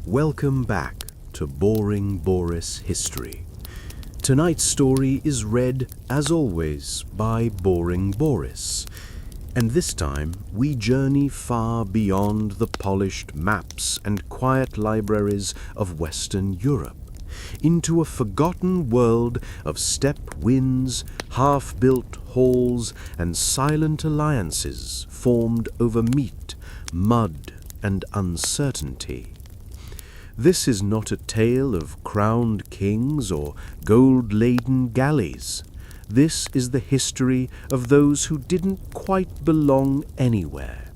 Welcome back to Boring Boris History. Tonight's story is read, as always, by Boring Boris. And this time we journey far beyond the polished maps and quiet libraries of Western Europe, into a forgotten world of steppe winds, half-built halls, and silent alliances formed over meat, mud, and uncertainty. This is not a tale of crowned kings or gold-laden galleys. This is the history of those who didn't quite belong anywhere,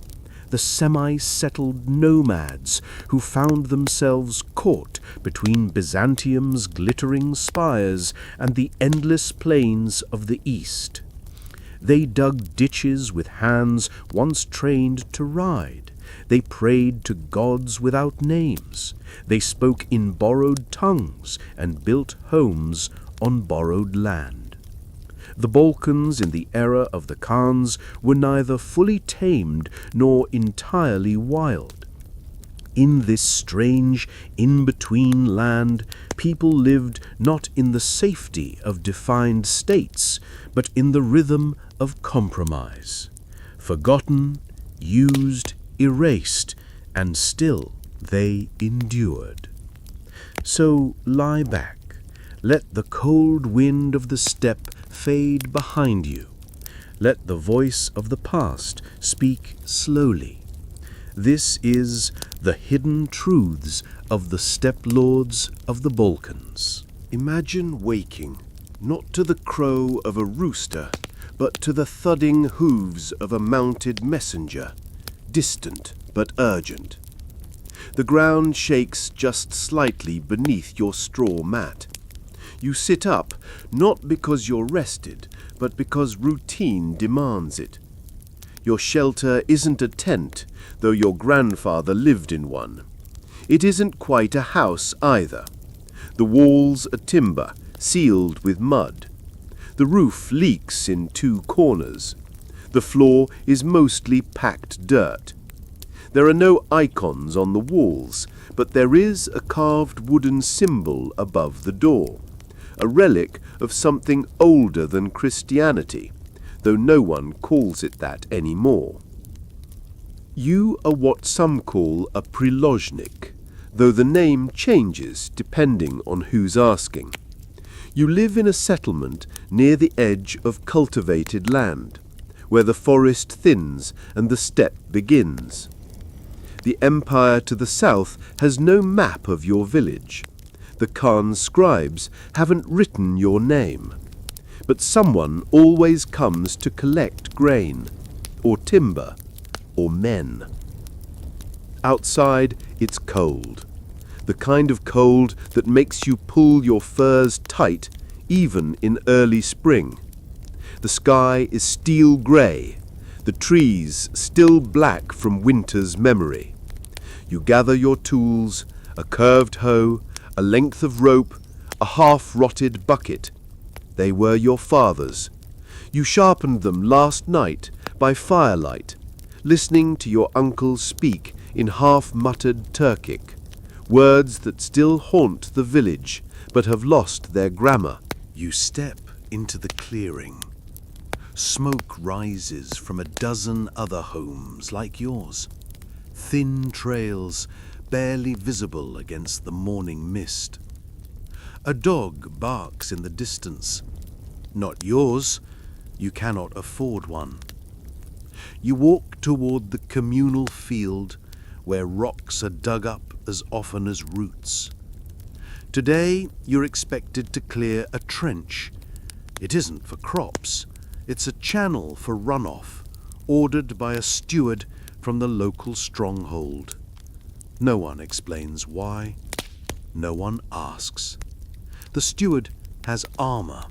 the semi-settled nomads who found themselves caught between Byzantium's glittering spires and the endless plains of the East. They dug ditches with hands once trained to ride. They prayed to gods without names. They spoke in borrowed tongues and built homes on borrowed land. The Balkans in the era of the Khans were neither fully tamed nor entirely wild. In this strange, in-between land, people lived not in the safety of defined states, but in the rhythm of compromise. Forgotten, used, erased, and still they endured. So lie back, let the cold wind of the steppe fade behind you. Let the voice of the past speak slowly. This is the hidden truths of the steppe lords of the Balkans. Imagine waking, not to the crow of a rooster, but to the thudding hooves of a mounted messenger, distant but urgent. The ground shakes just slightly beneath your straw mat. You sit up, not because you're rested, but because routine demands it. Your shelter isn't a tent, though your grandfather lived in one. It isn't quite a house either. The walls are timber, sealed with mud. The roof leaks in two corners. The floor is mostly packed dirt. There are no icons on the walls, but there is a carved wooden symbol above the door, a relic of something older than Christianity, though no one calls it that anymore. You are what some call a prilozhnik, though the name changes depending on who's asking. You live in a settlement near the edge of cultivated land, where the forest thins and the steppe begins. The empire to the south has no map of your village. The Khan scribes haven't written your name. But someone always comes to collect grain, or timber, or men. Outside, it's cold. The kind of cold that makes you pull your furs tight, even in early spring. The sky is steel grey, the trees still black from winter's memory. You gather your tools, a curved hoe, a length of rope, a half-rotted bucket. They were your father's. You sharpened them last night by firelight, listening to your uncle speak in half-muttered Turkic, words that still haunt the village but have lost their grammar. You step into the clearing. Smoke rises from a dozen other homes like yours. Thin trails, barely visible against the morning mist. A dog barks in the distance. Not yours. You cannot afford one. You walk toward the communal field where rocks are dug up as often as roots. Today, you're expected to clear a trench. It isn't for crops. It's a channel for runoff, ordered by a steward from the local stronghold. No one explains why. No one asks. The steward has armor.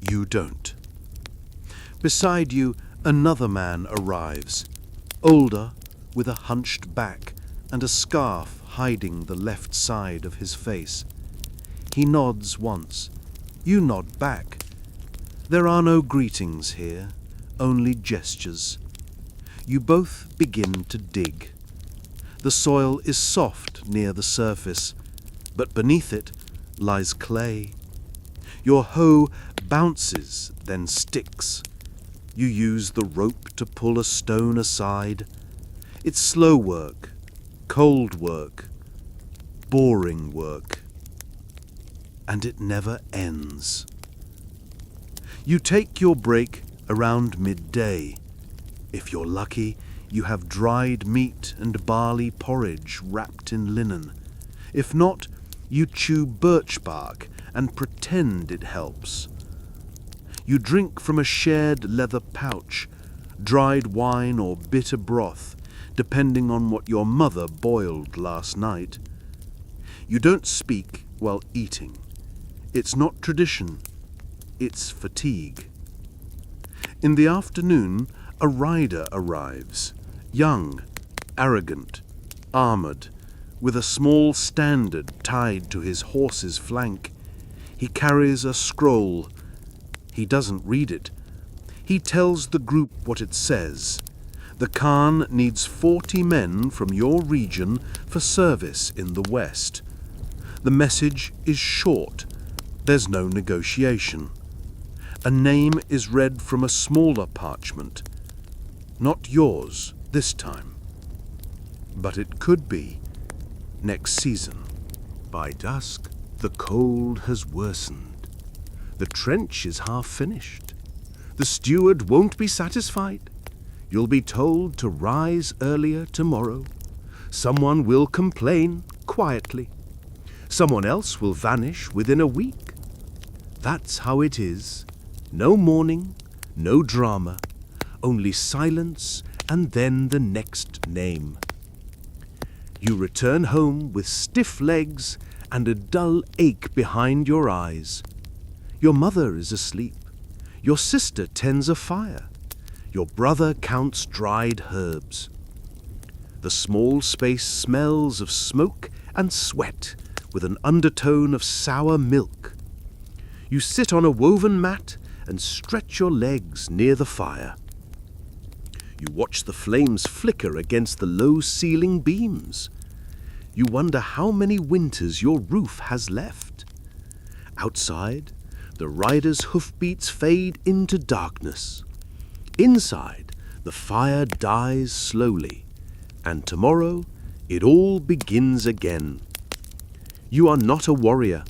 You don't. Beside you, another man arrives, older, with a hunched back and a scarf hiding the left side of his face. He nods once. You nod back. There are no greetings here, only gestures. You both begin to dig. The soil is soft near the surface, but beneath it lies clay. Your hoe bounces, then sticks. You use the rope to pull a stone aside. It's slow work, cold work, boring work. And it never ends. You take your break around midday. If you're lucky, you have dried meat and barley porridge wrapped in linen. If not, you chew birch bark and pretend it helps. You drink from a shared leather pouch, dried wine or bitter broth, depending on what your mother boiled last night. You don't speak while eating. It's not tradition, it's fatigue. In the afternoon, a rider arrives, young, arrogant, armored, with a small standard tied to his horse's flank. He carries a scroll. He doesn't read it. He tells the group what it says. The Khan needs 40 men from your region for service in the west. The message is short. There's no negotiation. A name is read from a smaller parchment. Not yours this time. But it could be next season. By dusk, the cold has worsened. The trench is half finished. The steward won't be satisfied. You'll be told to rise earlier tomorrow. Someone will complain quietly. Someone else will vanish within a week. That's how it is. No mourning, no drama, only silence and then the next name. You return home with stiff legs and a dull ache behind your eyes. Your mother is asleep. Your sister tends a fire. Your brother counts dried herbs. The small space smells of smoke and sweat with an undertone of sour milk. You sit on a woven mat and stretch your legs near the fire. You watch the flames flicker against the low ceiling beams. You wonder how many winters your roof has left. Outside, the rider's hoofbeats fade into darkness. Inside, the fire dies slowly, and tomorrow it all begins again. You are not a warrior.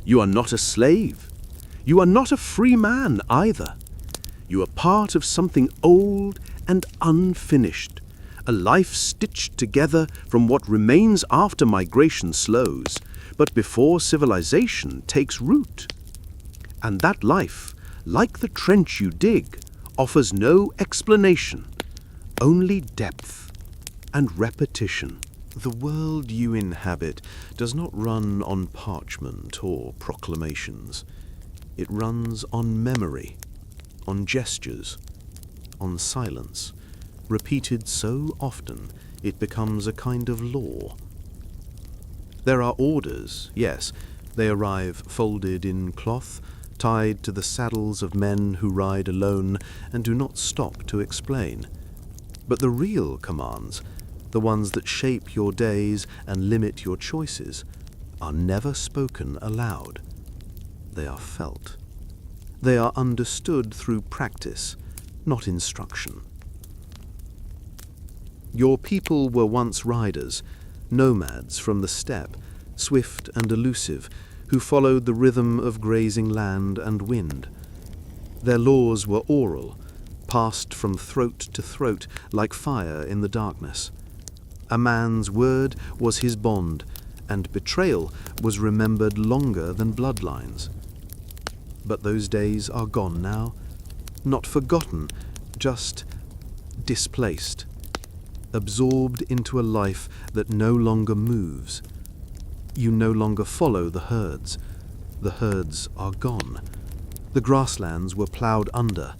You are not a slave. You are not a free man either. You are part of something old and unfinished, a life stitched together from what remains after migration slows, but before civilization takes root. And that life, like the trench you dig, offers no explanation, only depth and repetition. The world you inhabit does not run on parchment or proclamations. It runs on memory, on gestures, on silence, repeated so often it becomes a kind of law. There are orders, yes, they arrive folded in cloth, tied to the saddles of men who ride alone and do not stop to explain. But the real commands, the ones that shape your days and limit your choices, are never spoken aloud. They are felt. They are understood through practice, not instruction. Your people were once riders, nomads from the steppe, swift and elusive, who followed the rhythm of grazing land and wind. Their laws were oral, passed from throat to throat like fire in the darkness. A man's word was his bond, and betrayal was remembered longer than bloodlines. But those days are gone now, not forgotten, just displaced, absorbed into a life that no longer moves. You no longer follow the herds. The herds are gone. The grasslands were ploughed under.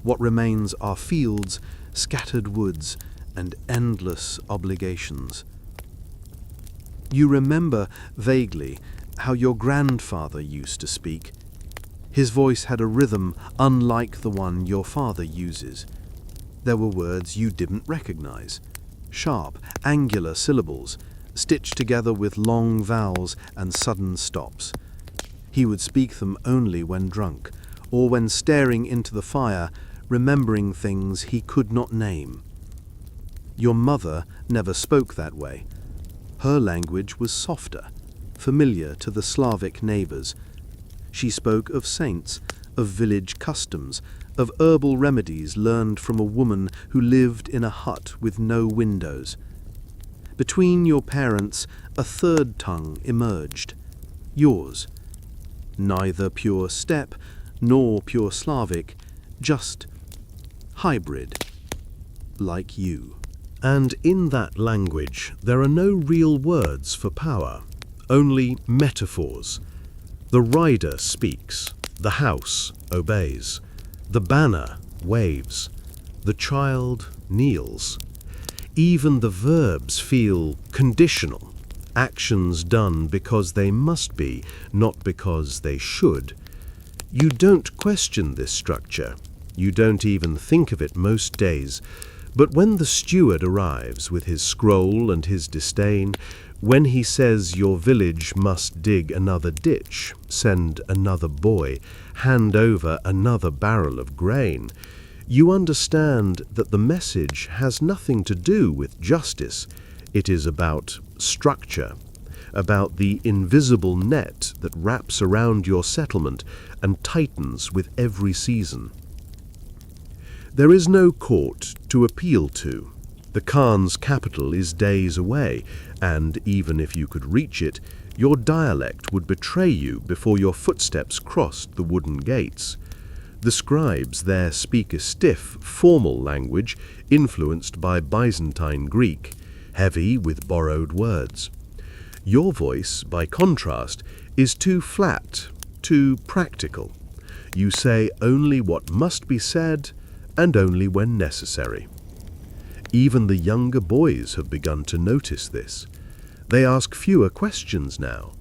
What remains are fields, scattered woods, and endless obligations. You remember vaguely how your grandfather used to speak. His voice had a rhythm unlike the one your father uses. There were words you didn't recognize. sharp, angular syllables, stitched together with long vowels and sudden stops. He would speak them only when drunk, or when staring into the fire, remembering things he could not name. Your mother never spoke that way. Her language was softer, familiar to the Slavic neighbors. She spoke of saints, of village customs, of herbal remedies learned from a woman who lived in a hut with no windows. Between your parents, a third tongue emerged, yours. Neither pure Steppe nor pure Slavic, just hybrid, like you. And in that language there are no real words for power, only metaphors. The rider speaks, the house obeys, the banner waves, the child kneels. Even the verbs feel conditional, actions done because they must be, not because they should. You don't question this structure. You don't even think of it most days. But when the steward arrives with his scroll and his disdain, when he says your village must dig another ditch, send another boy, hand over another barrel of grain, you understand that the message has nothing to do with justice. It is about structure, about the invisible net that wraps around your settlement and tightens with every season. There is no court to appeal to. The Khan's capital is days away, and even if you could reach it, your dialect would betray you before your footsteps crossed the wooden gates. The scribes there speak a stiff, formal language influenced by Byzantine Greek, heavy with borrowed words. Your voice, by contrast, is too flat, too practical. You say only what must be said, and only when necessary. Even the younger boys have begun to notice this. They ask fewer questions now.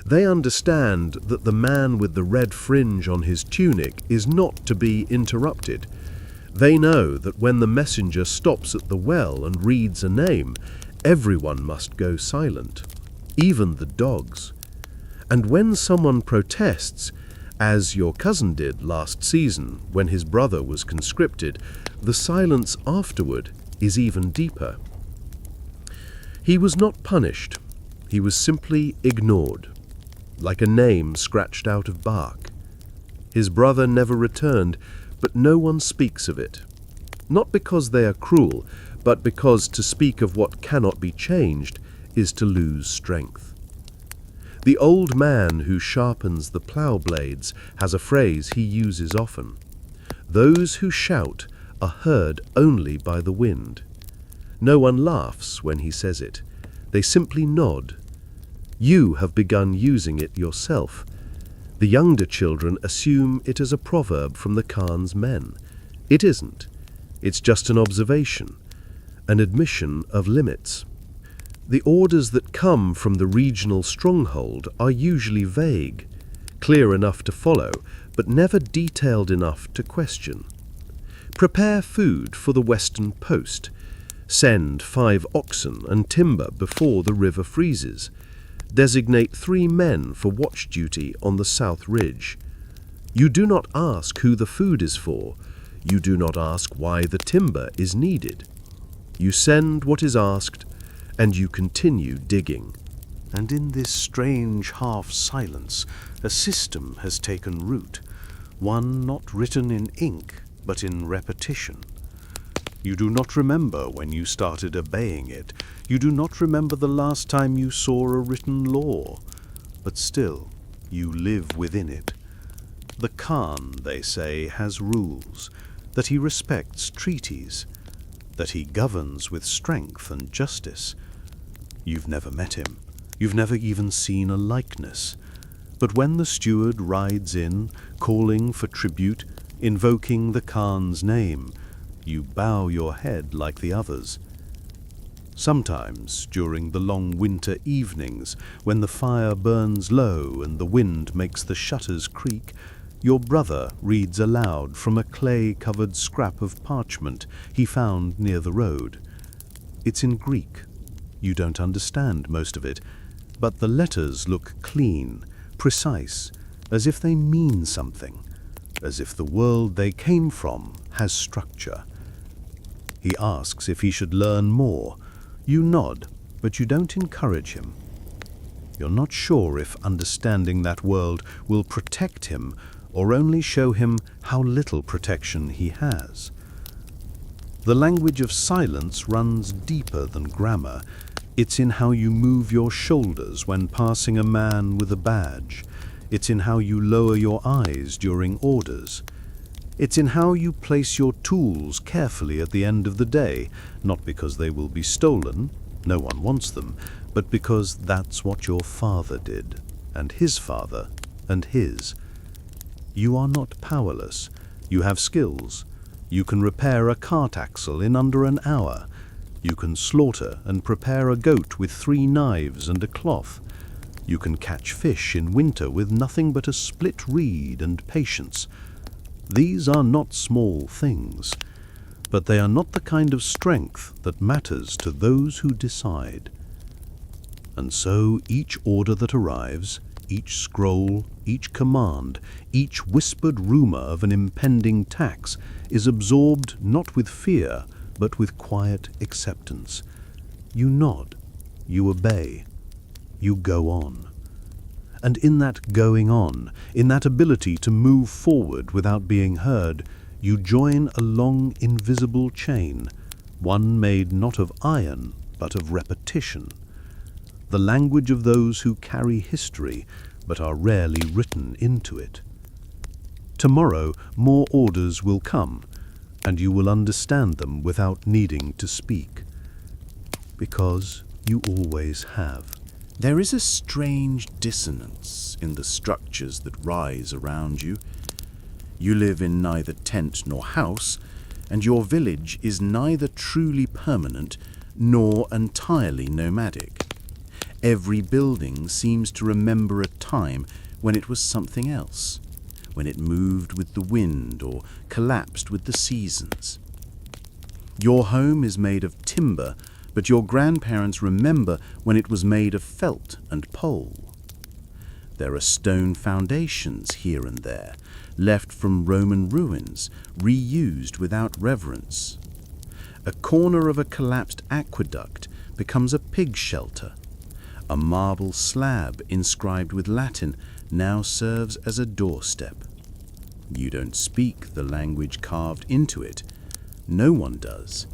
They understand that the man with the red fringe on his tunic is not to be interrupted. They know that when the messenger stops at the well and reads a name, everyone must go silent, even the dogs. And when someone protests, as your cousin did last season when his brother was conscripted, the silence afterward is even deeper. He was not punished. He was simply ignored, like a name scratched out of bark. His brother never returned, but no one speaks of it. Not because they are cruel, but because to speak of what cannot be changed is to lose strength. The old man who sharpens the plough blades has a phrase he uses often. Those who shout are heard only by the wind. No one laughs when he says it. They simply nod. You have begun using it yourself. The younger children assume it as a proverb from the Khan's men. It isn't. It's just an observation, an admission of limits. The orders that come from the regional stronghold are usually vague, clear enough to follow, but never detailed enough to question. Prepare food for the western post. Send 5 oxen and timber before the river freezes. Designate 3 men for watch duty on the south ridge. You do not ask who the food is for. You do not ask why the timber is needed. You send what is asked, and you continue digging. And in this strange half-silence, a system has taken root, one not written in ink, but in repetition. You do not remember when you started obeying it. You do not remember the last time you saw a written law. But still, you live within it. The Khan, they say, has rules, that he respects treaties, that he governs with strength and justice. You've never met him. You've never even seen a likeness. But when the steward rides in, calling for tribute, invoking the Khan's name, you bow your head like the others. Sometimes, during the long winter evenings, when the fire burns low and the wind makes the shutters creak, your brother reads aloud from a clay-covered scrap of parchment he found near the road. It's in Greek. You don't understand most of it, but the letters look clean, precise, as if they mean something, as if the world they came from has structure. He asks if he should learn more. You nod, but you don't encourage him. You're not sure if understanding that world will protect him or only show him how little protection he has. The language of silence runs deeper than grammar. It's in how you move your shoulders when passing a man with a badge. It's in how you lower your eyes during orders. It's in how you place your tools carefully at the end of the day, not because they will be stolen, no one wants them, but because that's what your father did, and his father, and his. You are not powerless. You have skills. You can repair a cart axle in under an hour. You can slaughter and prepare a goat with 3 knives and a cloth. You can catch fish in winter with nothing but a split reed and patience. These are not small things, but they are not the kind of strength that matters to those who decide. And so each order that arrives, each scroll, each command, each whispered rumor of an impending tax is absorbed not with fear, but with quiet acceptance. You nod, you obey, you go on. And in that going on, in that ability to move forward without being heard, you join a long invisible chain, one made not of iron, but of repetition. The language of those who carry history, but are rarely written into it. Tomorrow, more orders will come, and you will understand them without needing to speak. Because you always have. There is a strange dissonance in the structures that rise around you. You live in neither tent nor house, and your village is neither truly permanent nor entirely nomadic. Every building seems to remember a time when it was something else, when it moved with the wind or collapsed with the seasons. Your home is made of timber, but your grandparents remember when it was made of felt and pole. There are stone foundations here and there, left from Roman ruins, reused without reverence. A corner of a collapsed aqueduct becomes a pig shelter. A marble slab inscribed with Latin now serves as a doorstep. You don't speak the language carved into it. No one does.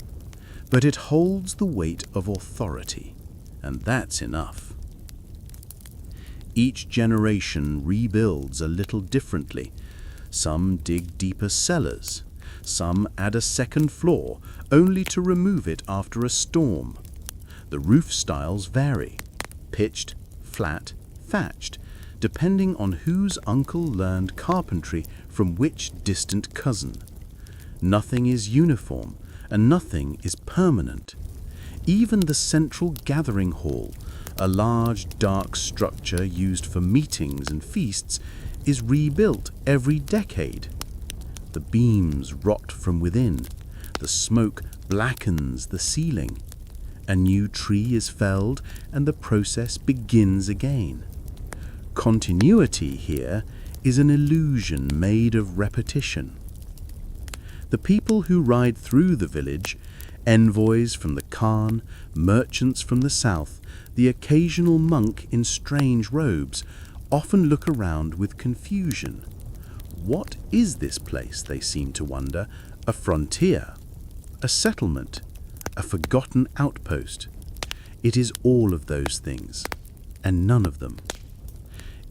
But it holds the weight of authority, and that's enough. Each generation rebuilds a little differently. Some dig deeper cellars. Some add a second floor, only to remove it after a storm. The roof styles vary. Pitched, flat, thatched, depending on whose uncle learned carpentry from which distant cousin. Nothing is uniform, and nothing is permanent. Even the central gathering hall, a large dark structure used for meetings and feasts, is rebuilt every decade. The beams rot from within. The smoke blackens the ceiling. A new tree is felled, and the process begins again. Continuity here is an illusion made of repetition. The people who ride through the village, envoys from the Khan, merchants from the south, the occasional monk in strange robes, often look around with confusion. What is this place, they seem to wonder? A frontier? A settlement? A forgotten outpost? It is all of those things, and none of them.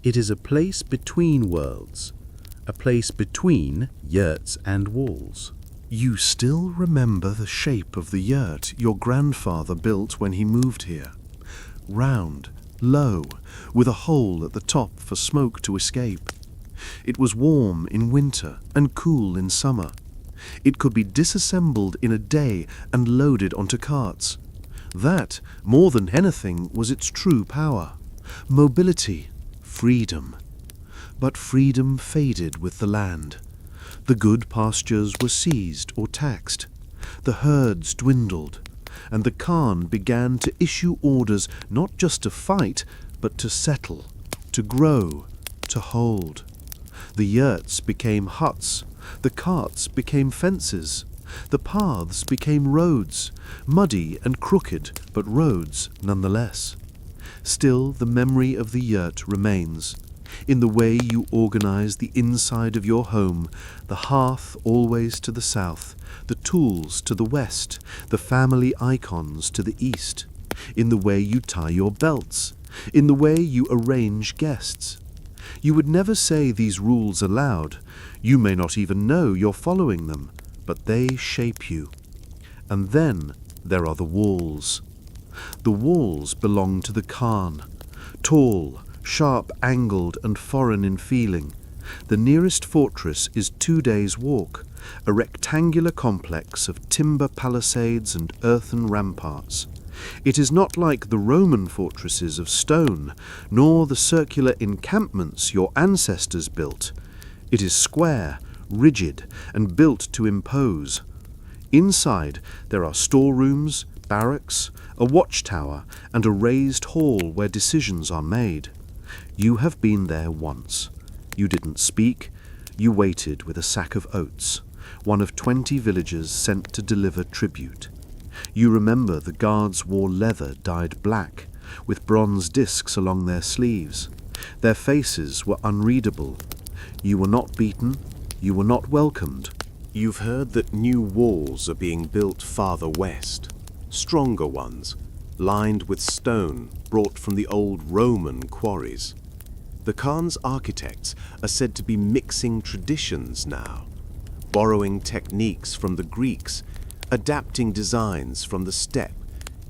It is a place between worlds, a place between yurts and walls. You still remember the shape of the yurt your grandfather built when he moved here. Round, low, with a hole at the top for smoke to escape. It was warm in winter and cool in summer. It could be disassembled in a day and loaded onto carts. That, more than anything, was its true power. Mobility, freedom. But freedom faded with the land. The good pastures were seized or taxed. The herds dwindled. and the Khan began to issue orders not just to fight, but to settle, to grow, to hold. The yurts became huts, the carts became fences, the paths became roads, muddy and crooked, but roads nonetheless. Still, the memory of the yurt remains, in the way you organize the inside of your home, the hearth always to the south, the tools to the west, the family icons to the east, in the way you tie your belts, in the way you arrange guests. You would never say these rules aloud. You may not even know you're following them, but they shape you. And then there are the walls. The walls belong to the Khan, tall, sharp-angled and foreign in feeling. The nearest fortress is 2 days' walk, a rectangular complex of timber palisades and earthen ramparts. It is not like the Roman fortresses of stone, nor the circular encampments your ancestors built. It is square, rigid, and built to impose. Inside there are storerooms, barracks, a watchtower, and a raised hall where decisions are made. You have been there once. You didn't speak. You waited with a sack of oats, one of 20 villagers sent to deliver tribute. You remember the guards wore leather dyed black, with bronze discs along their sleeves. Their faces were unreadable. You were not beaten. You were not welcomed. You've heard that new walls are being built farther west, stronger ones, lined with stone brought from the old Roman quarries. The Khan's architects are said to be mixing traditions now, borrowing techniques from the Greeks, adapting designs from the steppe,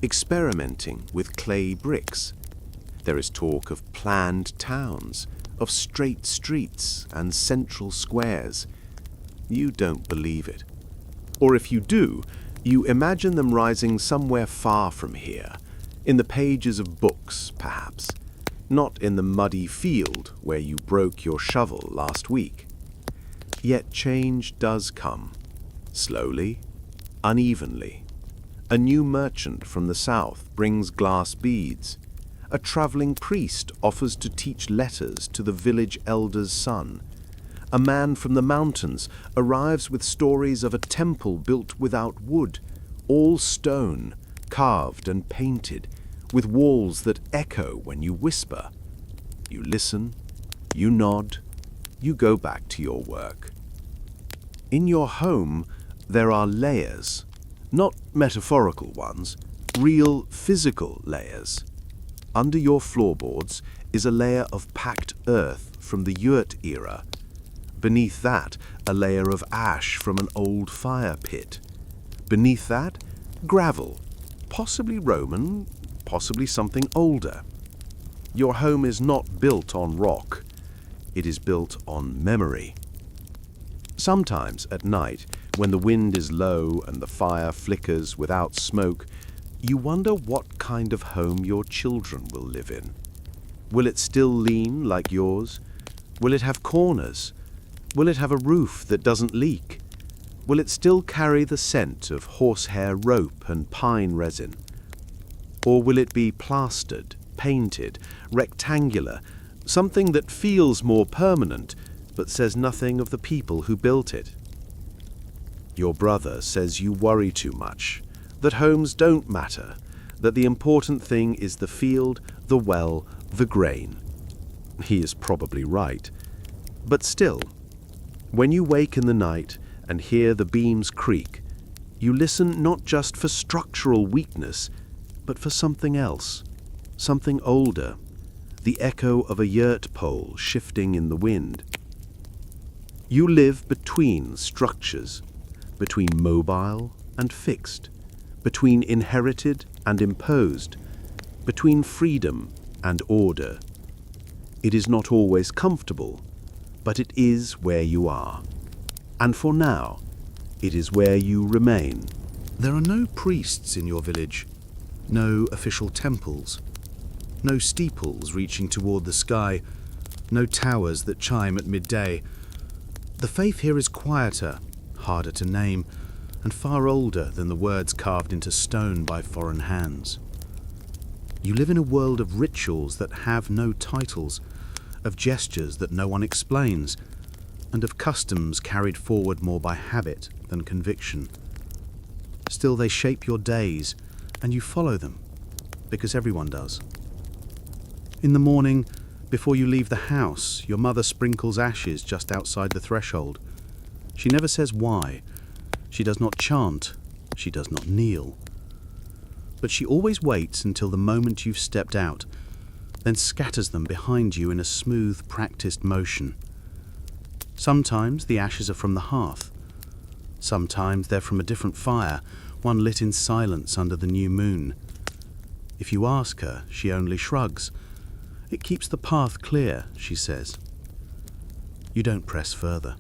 experimenting with clay bricks. There is talk of planned towns, of straight streets and central squares. You don't believe it. Or if you do, you imagine them rising somewhere far from here, in the pages of books, perhaps, not in the muddy field where you broke your shovel last week. Yet change does come, slowly, unevenly. A new merchant from the south brings glass beads. A traveling priest offers to teach letters to the village elder's son. A man from the mountains arrives with stories of a temple built without wood, all stone, carved and painted, with walls that echo when you whisper. You listen, you nod, you go back to your work. In your home, there are layers, not metaphorical ones, real physical layers. Under your floorboards is a layer of packed earth from the yurt era. Beneath that, a layer of ash from an old fire pit. Beneath that, gravel, possibly Roman, possibly something older. Your home is not built on rock. It is built on memory. Sometimes at night, when the wind is low and the fire flickers without smoke, you wonder what kind of home your children will live in. Will it still lean like yours? Will it have corners? Will it have a roof that doesn't leak? Will it still carry the scent of horsehair rope and pine resin? Or will it be plastered, painted, rectangular, something that feels more permanent, but says nothing of the people who built it? Your brother says you worry too much, that homes don't matter, that the important thing is the field, the well, the grain. He is probably right. But still, when you wake in the night and hear the beams creak, you listen not just for structural weakness, but for something else, something older, the echo of a yurt pole shifting in the wind. You live between structures, between mobile and fixed, between inherited and imposed, between freedom and order. It is not always comfortable, but it is where you are. And for now, it is where you remain. There are no priests in your village, no official temples, no steeples reaching toward the sky, no towers that chime at midday. The faith here is quieter, harder to name, and far older than the words carved into stone by foreign hands. You live in a world of rituals that have no titles, of gestures that no one explains, and of customs carried forward more by habit than conviction. Still, they shape your days, and you follow them, because everyone does. In the morning, before you leave the house, your mother sprinkles ashes just outside the threshold. She never says why. She does not chant. She does not kneel. But she always waits until the moment you've stepped out, then scatters them behind you in a smooth, practiced motion. Sometimes the ashes are from the hearth. Sometimes they're from a different fire, one lit in silence under the new moon. If you ask her, she only shrugs. It keeps the path clear, she says. You don't press further.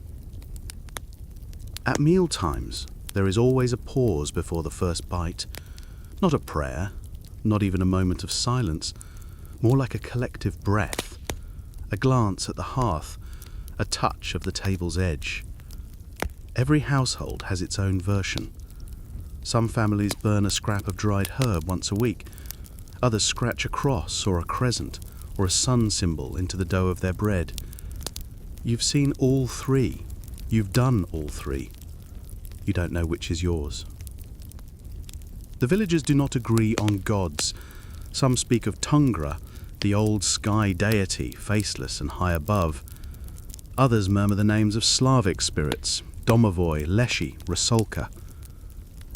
At meal times, there is always a pause before the first bite. Not a prayer, not even a moment of silence, more like a collective breath, a glance at the hearth, a touch of the table's edge. Every household has its own version. Some families burn a scrap of dried herb once a week. Others scratch a cross or a crescent or a sun symbol into the dough of their bread. You've seen all three. You've done all three. You don't know which is yours. The villagers do not agree on gods. Some speak of Tungra, the old sky deity, faceless and high above. Others murmur the names of Slavic spirits, Domovoy, Leshi, Rusalka.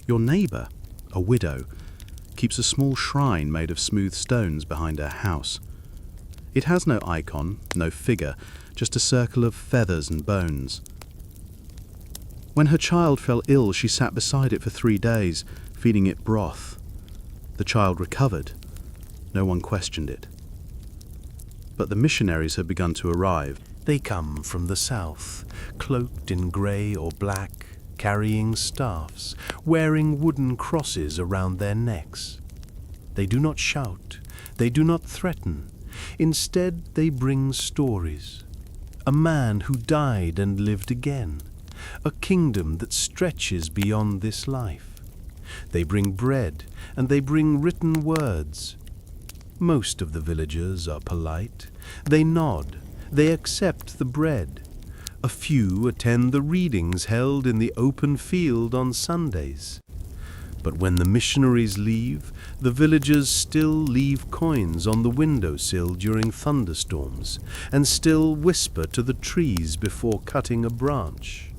Your neighbour, a widow, keeps a small shrine made of smooth stones behind her house. It has no icon, no figure, just a circle of feathers and bones. When her child fell ill, she sat beside it for 3 days, feeding it broth. The child recovered. No one questioned it. But the missionaries had begun to arrive. They come from the south, cloaked in grey or black, carrying staffs, wearing wooden crosses around their necks. They do not shout, they do not threaten. Instead, they bring stories. A man who died and lived again. A kingdom that stretches beyond this life. They bring bread, and they bring written words. Most of the villagers are polite. They nod. They accept the bread. A few attend the readings held in the open field on Sundays. But when the missionaries leave, the villagers still leave coins on the windowsill during thunderstorms, and still whisper to the trees before cutting a branch.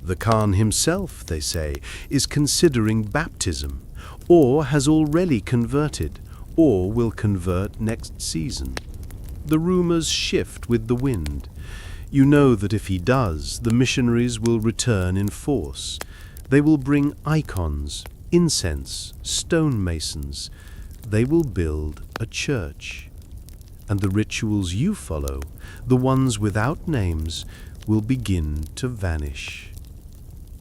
The Khan himself, they say, is considering baptism, or has already converted, or will convert next season. The rumors shift with the wind. You know that if he does, the missionaries will return in force. They will bring icons, incense, stonemasons. They will build a church. And the rituals you follow, the ones without names, will begin to vanish.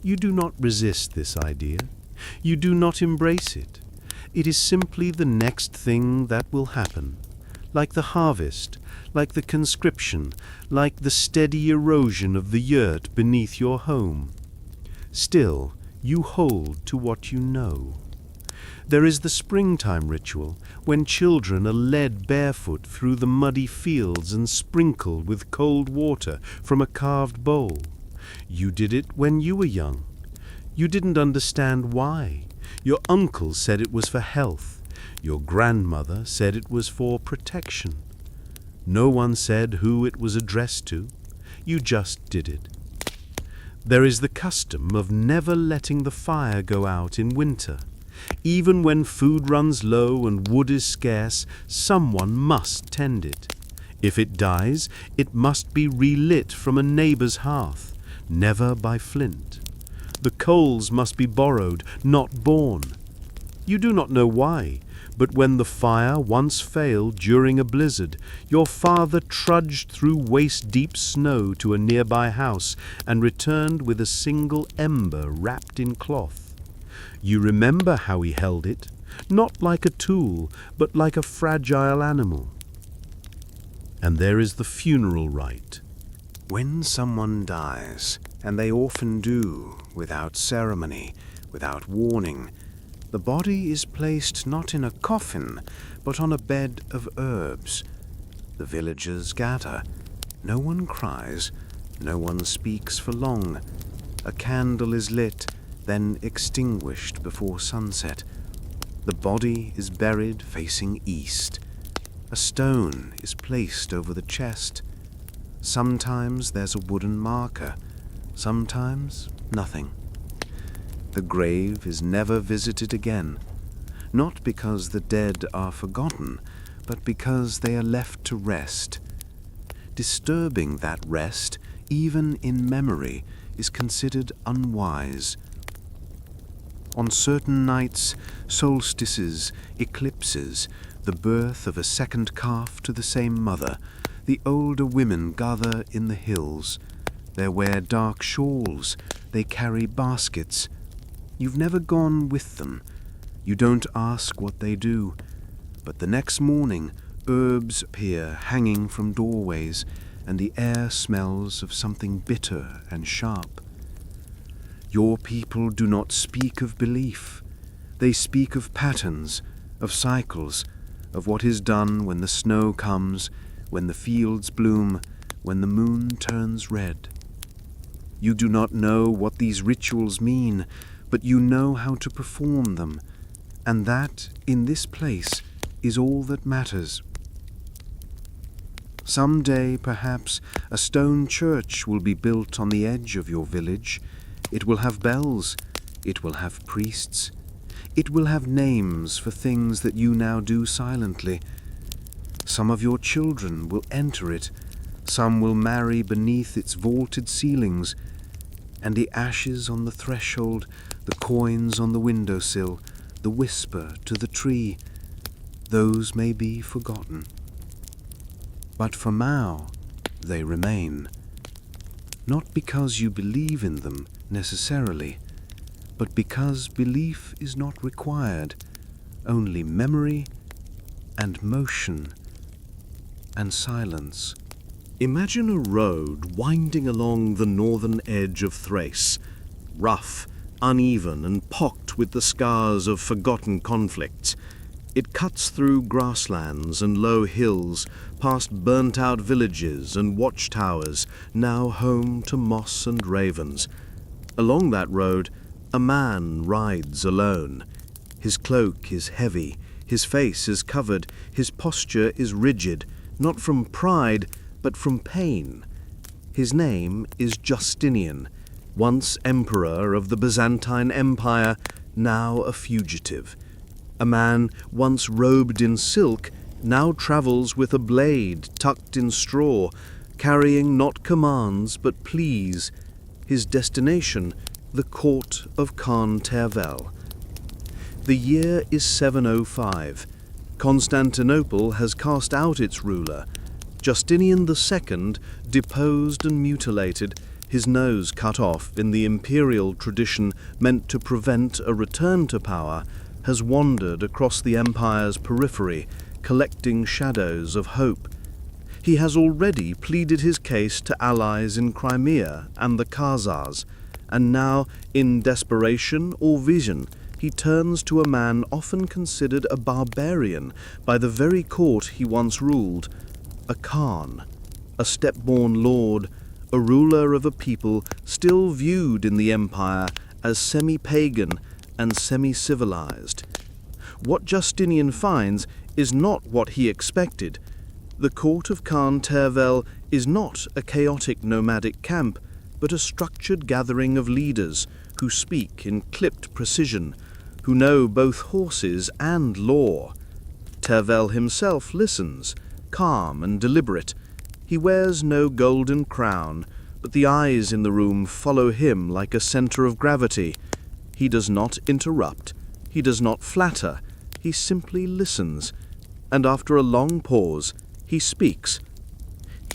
You do not resist this idea. You do not embrace it. It is simply the next thing that will happen. Like the harvest, like the conscription, like the steady erosion of the yurt beneath your home. Still, you hold to what you know. There is the springtime ritual, when children are led barefoot through the muddy fields and sprinkled with cold water from a carved bowl. You did it when you were young. You didn't understand why. Your uncle said it was for health. Your grandmother said it was for protection. No one said who it was addressed to. You just did it. There is the custom of never letting the fire go out in winter. Even when food runs low and wood is scarce, someone must tend it. If it dies, it must be relit from a neighbor's hearth, never by flint. The coals must be borrowed, not borne. You do not know why, but when the fire once failed during a blizzard, your father trudged through waist-deep snow to a nearby house and returned with a single ember wrapped in cloth. You remember how he held it, not like a tool, but like a fragile animal. And there is the funeral rite. When someone dies, and they often do without ceremony, without warning. The body is placed not in a coffin, but on a bed of herbs. The villagers gather. No one cries, no one speaks for long. A candle is lit, then extinguished before sunset. The body is buried facing east. A stone is placed over the chest. Sometimes there's a wooden marker, sometimes nothing. The grave is never visited again, not because the dead are forgotten, but because they are left to rest. Disturbing that rest, even in memory, is considered unwise. On certain nights, solstices, eclipses, the birth of a second calf to the same mother, the older women gather in the hills. They wear dark shawls, they carry baskets. You've never gone with them. You don't ask what they do. But the next morning, herbs appear hanging from doorways, and the air smells of something bitter and sharp. Your people do not speak of belief. They speak of patterns, of cycles, of what is done when the snow comes, when the fields bloom, when the moon turns red. You do not know what these rituals mean, but you know how to perform them, and that, in this place, is all that matters. Some day, perhaps, a stone church will be built on the edge of your village. It will have bells. It will have priests. It will have names for things that you now do silently. Some of your children will enter it. Some will marry beneath its vaulted ceilings. And the ashes on the threshold, the coins on the windowsill, the whisper to the tree, those may be forgotten. But for now, they remain. Not because you believe in them necessarily, but because belief is not required, only memory and motion and silence. Imagine a road winding along the northern edge of Thrace, rough, uneven, and pocked with the scars of forgotten conflicts. It cuts through grasslands and low hills, past burnt-out villages and watchtowers, now home to moss and ravens. Along that road, a man rides alone. His cloak is heavy, his face is covered, his posture is rigid, not from pride, but from pain. His name is Justinian, once emperor of the Byzantine Empire, now a fugitive. A man once robed in silk, now travels with a blade tucked in straw, carrying not commands but pleas. His destination, the court of Khan Tervel. The year is 705. Constantinople has cast out its ruler. Justinian II, deposed and mutilated, his nose cut off in the imperial tradition meant to prevent a return to power, has wandered across the empire's periphery, collecting shadows of hope. He has already pleaded his case to allies in Crimea and the Khazars, and now, in desperation or vision, he turns to a man often considered a barbarian by the very court he once ruled, a Khan, a steppe-born lord, a ruler of a people still viewed in the empire as semi-pagan and semi-civilized. What Justinian finds is not what he expected. The court of Khan Tervel is not a chaotic nomadic camp, but a structured gathering of leaders who speak in clipped precision, who know both horses and law. Tervel himself listens, calm and deliberate. He wears no golden crown, but the eyes in the room follow him like a center of gravity. He does not interrupt. He does not flatter. He simply listens. And after a long pause, he speaks.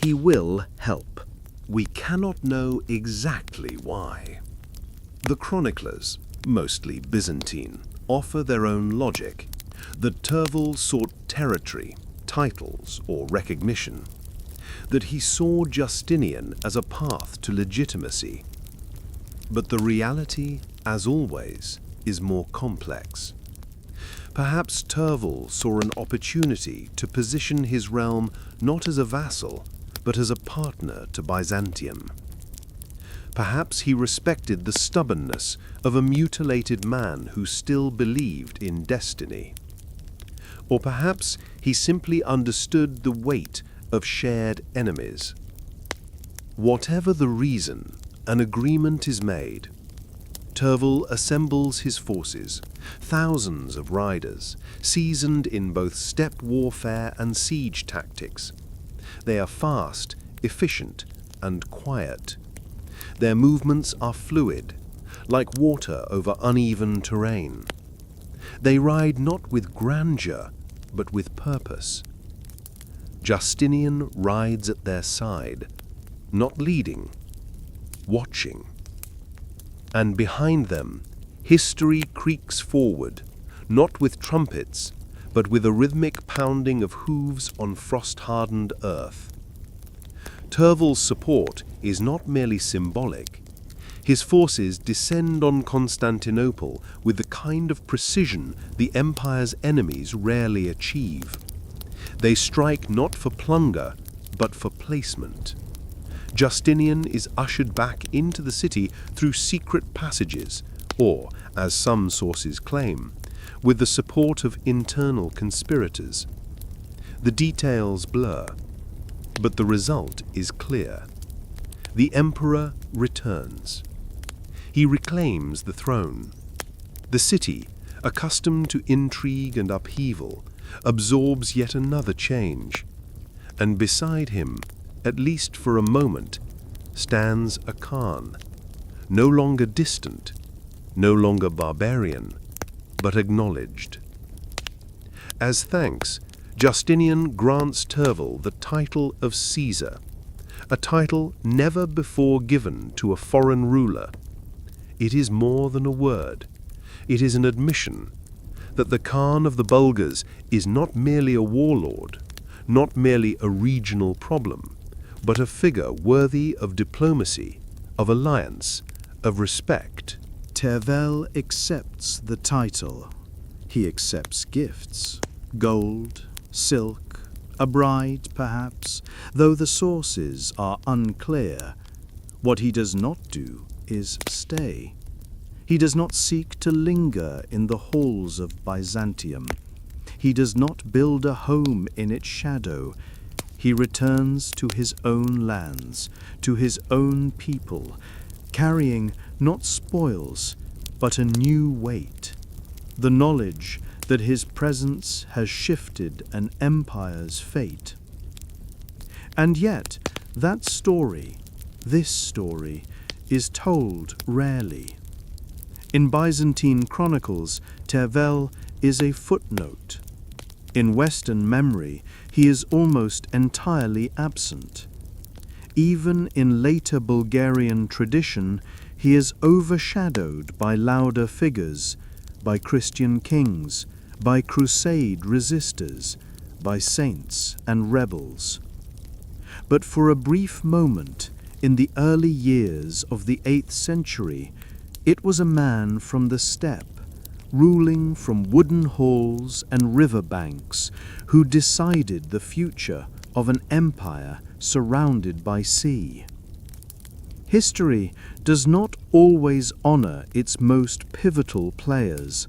He will help. We cannot know exactly why. The chroniclers, mostly Byzantine, offer their own logic. That Tervel sought territory, titles, or recognition. That he saw Justinian as a path to legitimacy. But the reality, as always, is more complex. Perhaps Tervel saw an opportunity to position his realm not as a vassal, but as a partner to Byzantium. Perhaps he respected the stubbornness of a mutilated man who still believed in destiny. Or perhaps he simply understood the weight of shared enemies. Whatever the reason, an agreement is made. Tervel assembles his forces, thousands of riders, seasoned in both steppe warfare and siege tactics. They are fast, efficient, and quiet. Their movements are fluid, like water over uneven terrain. They ride not with grandeur, but with purpose. Justinian rides at their side, not leading, watching. And behind them, history creaks forward, not with trumpets, but with a rhythmic pounding of hooves on frost-hardened earth. Tervel's support is not merely symbolic. His forces descend on Constantinople with the kind of precision the empire's enemies rarely achieve. They strike not for plunder, but for placement. Justinian is ushered back into the city through secret passages, or, as some sources claim, with the support of internal conspirators. The details blur, but the result is clear. The emperor returns. He reclaims the throne. The city, accustomed to intrigue and upheaval, absorbs yet another change. And beside him, at least for a moment, stands a Khan, no longer distant, no longer barbarian, but acknowledged. As thanks, Justinian grants Tervel the title of Caesar, a title never before given to a foreign ruler. It is more than a word. It is an admission that the Khan of the Bulgars is not merely a warlord, not merely a regional problem, but a figure worthy of diplomacy, of alliance, of respect. Tervel accepts the title. He accepts gifts, gold, silk, a bride perhaps, though the sources are unclear. What he does not do is stay. He does not seek to linger in the halls of Byzantium. He does not build a home in its shadow. He returns to his own lands, to his own people, carrying not spoils, but a new weight, the knowledge that his presence has shifted an empire's fate. And yet, that story, this story, is told rarely. In Byzantine chronicles, Tervel is a footnote. In Western memory, he is almost entirely absent. Even in later Bulgarian tradition, he is overshadowed by louder figures, by Christian kings, by crusade resistors, by saints and rebels. But for a brief moment, in the early years of the 8th century, it was a man from the steppe, ruling from wooden halls and river banks, who decided the future of an empire surrounded by sea. History does not always honor its most pivotal players,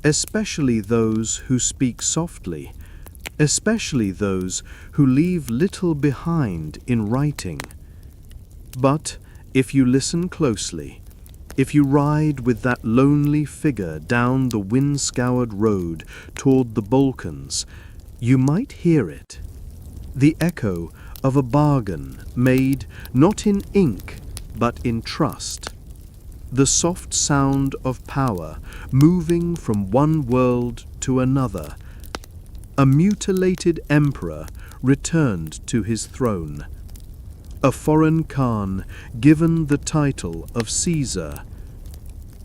especially those who speak softly, especially those who leave little behind in writing. But if you listen closely, if you ride with that lonely figure down the wind-scoured road toward the Balkans, you might hear it, the echo of a bargain made not in ink but in trust, the soft sound of power moving from one world to another. A mutilated emperor returned to his throne. A foreign Khan given the title of Caesar.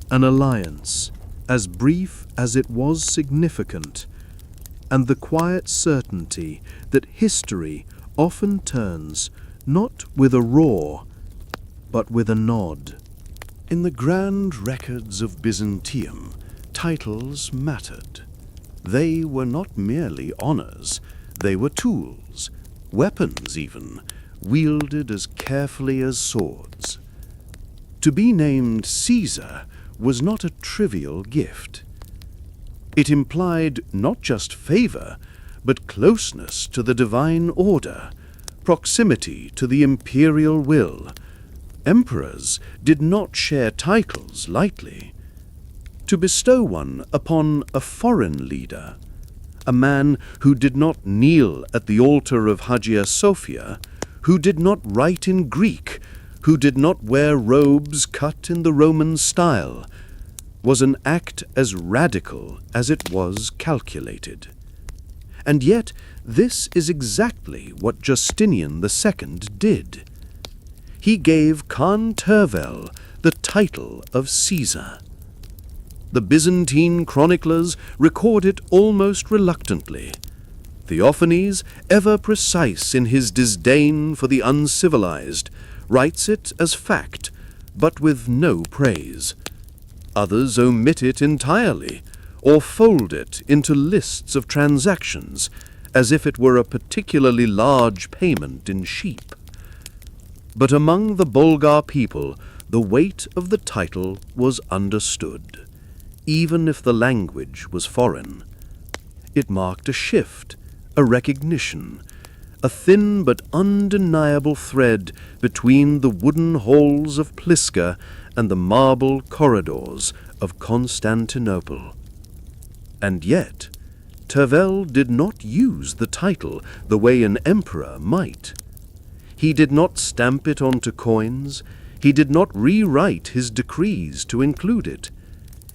An alliance, as brief as it was significant, and the quiet certainty that history often turns not with a roar, but with a nod. In the grand records of Byzantium, titles mattered. They were not merely honors, they were tools, weapons even, wielded as carefully as swords. To be named Caesar was not a trivial gift. It implied not just favor, but closeness to the divine order, proximity to the imperial will. Emperors did not share titles lightly. To bestow one upon a foreign leader, a man who did not kneel at the altar of Hagia Sophia, who did not write in Greek, who did not wear robes cut in the Roman style, was an act as radical as it was calculated. And yet this is exactly what Justinian II did. He gave Khan Tervel the title of Caesar. The Byzantine chroniclers record it almost reluctantly. Theophanes, ever precise in his disdain for the uncivilized, writes it as fact, but with no praise. Others omit it entirely, or fold it into lists of transactions, as if it were a particularly large payment in sheep. But among the Bulgar people, the weight of the title was understood, even if the language was foreign. It marked a shift, a recognition, a thin but undeniable thread between the wooden halls of Pliska and the marble corridors of Constantinople. And yet, Tervel did not use the title the way an emperor might. He did not stamp it onto coins. He did not rewrite his decrees to include it.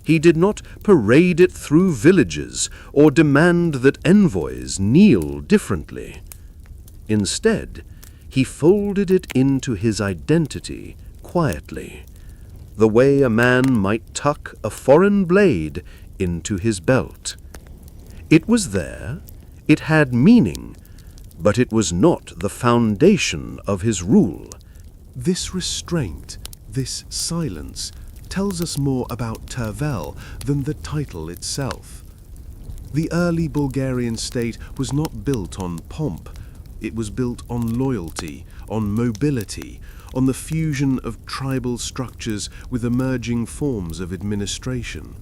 He did not parade it through villages or demand that envoys kneel differently. Instead, he folded it into his identity quietly, the way a man might tuck a foreign blade into his belt. It was there, it had meaning, but it was not the foundation of his rule. This restraint, this silence, tells us more about Tervel than the title itself. The early Bulgarian state was not built on pomp. It was built on loyalty, on mobility, on the fusion of tribal structures with emerging forms of administration.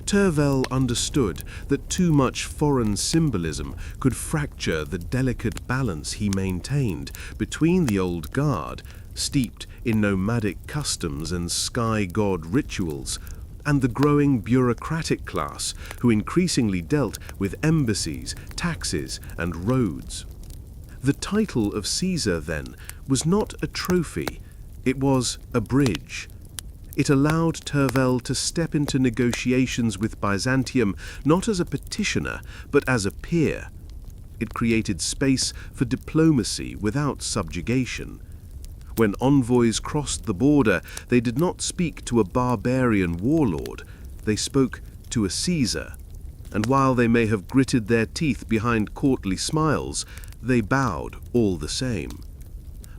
Tervel understood that too much foreign symbolism could fracture the delicate balance he maintained between the old guard, steeped in nomadic customs and sky god rituals, and the growing bureaucratic class who increasingly dealt with embassies, taxes, and roads. The title of Caesar, then, was not a trophy, it was a bridge. It allowed Tervel to step into negotiations with Byzantium not as a petitioner, but as a peer. It created space for diplomacy without subjugation. When envoys crossed the border, they did not speak to a barbarian warlord, they spoke to a Caesar. And while they may have gritted their teeth behind courtly smiles, they bowed all the same.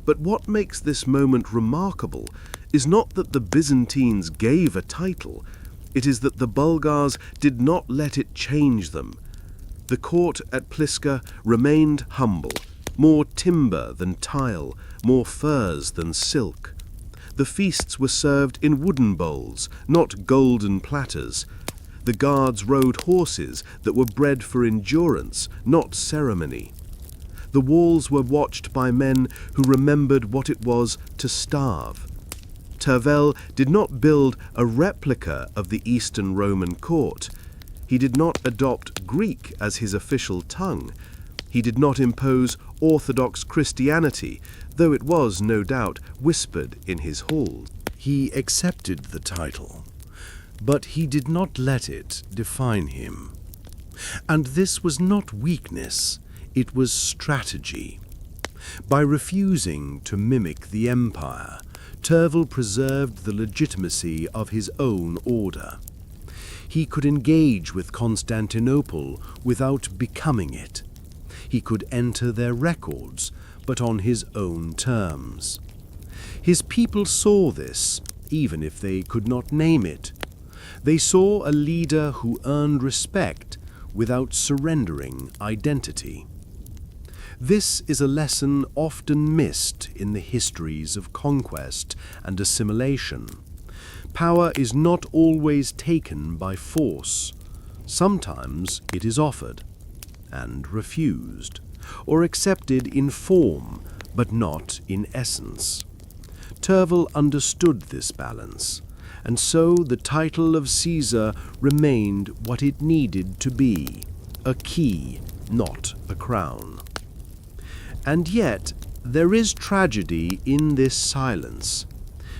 But what makes this moment remarkable is not that the Byzantines gave a title, it is that the Bulgars did not let it change them. The court at Pliska remained humble, more timber than tile, more furs than silk. The feasts were served in wooden bowls, not golden platters. The guards rode horses that were bred for endurance, not ceremony. The walls were watched by men who remembered what it was to starve. Tervel did not build a replica of the Eastern Roman court. He did not adopt Greek as his official tongue. He did not impose Orthodox Christianity, though it was, no doubt, whispered in his halls. He accepted the title, but he did not let it define him. And this was not weakness, it was strategy. By refusing to mimic the empire, Tervel preserved the legitimacy of his own order. He could engage with Constantinople without becoming it. He could enter their records, but on his own terms. His people saw this, even if they could not name it. They saw a leader who earned respect without surrendering identity. This is a lesson often missed in the histories of conquest and assimilation. Power is not always taken by force. Sometimes it is offered and refused, or accepted in form but not in essence. Tervel understood this balance, and so the title of Caesar remained what it needed to be, a key, not a crown. And yet, there is tragedy in this silence,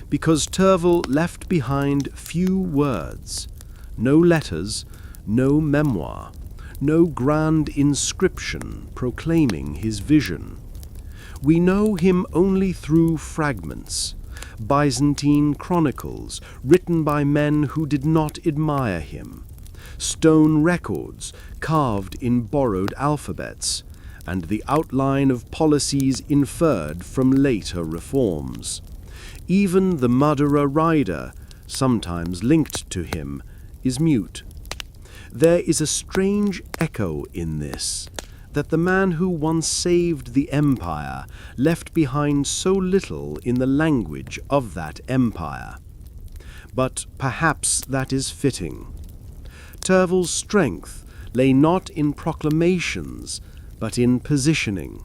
because Tervel left behind few words, no letters, no memoir, no grand inscription proclaiming his vision. We know him only through fragments, Byzantine chronicles written by men who did not admire him, stone records carved in borrowed alphabets, and the outline of policies inferred from later reforms. Even the murderer rider, sometimes linked to him, is mute. There is a strange echo in this, that the man who once saved the empire left behind so little in the language of that empire. But perhaps that is fitting. Tervel's strength lay not in proclamations, but in positioning,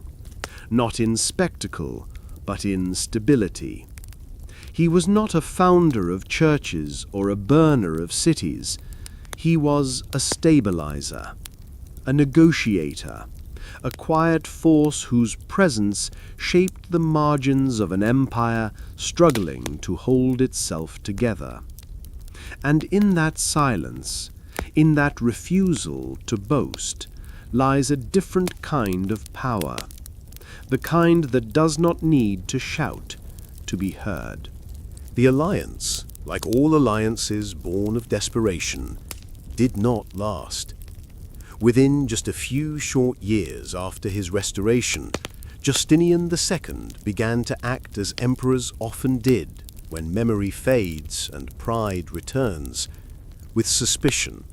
not in spectacle, but in stability. He was not a founder of churches or a burner of cities. He was a stabilizer, a negotiator, a quiet force whose presence shaped the margins of an empire struggling to hold itself together. And in that silence, in that refusal to boast, lies a different kind of power, the kind that does not need to shout to be heard. The alliance, like all alliances born of desperation, did not last. Within just a few short years after his restoration, Justinian II began to act as emperors often did when memory fades and pride returns, with suspicion,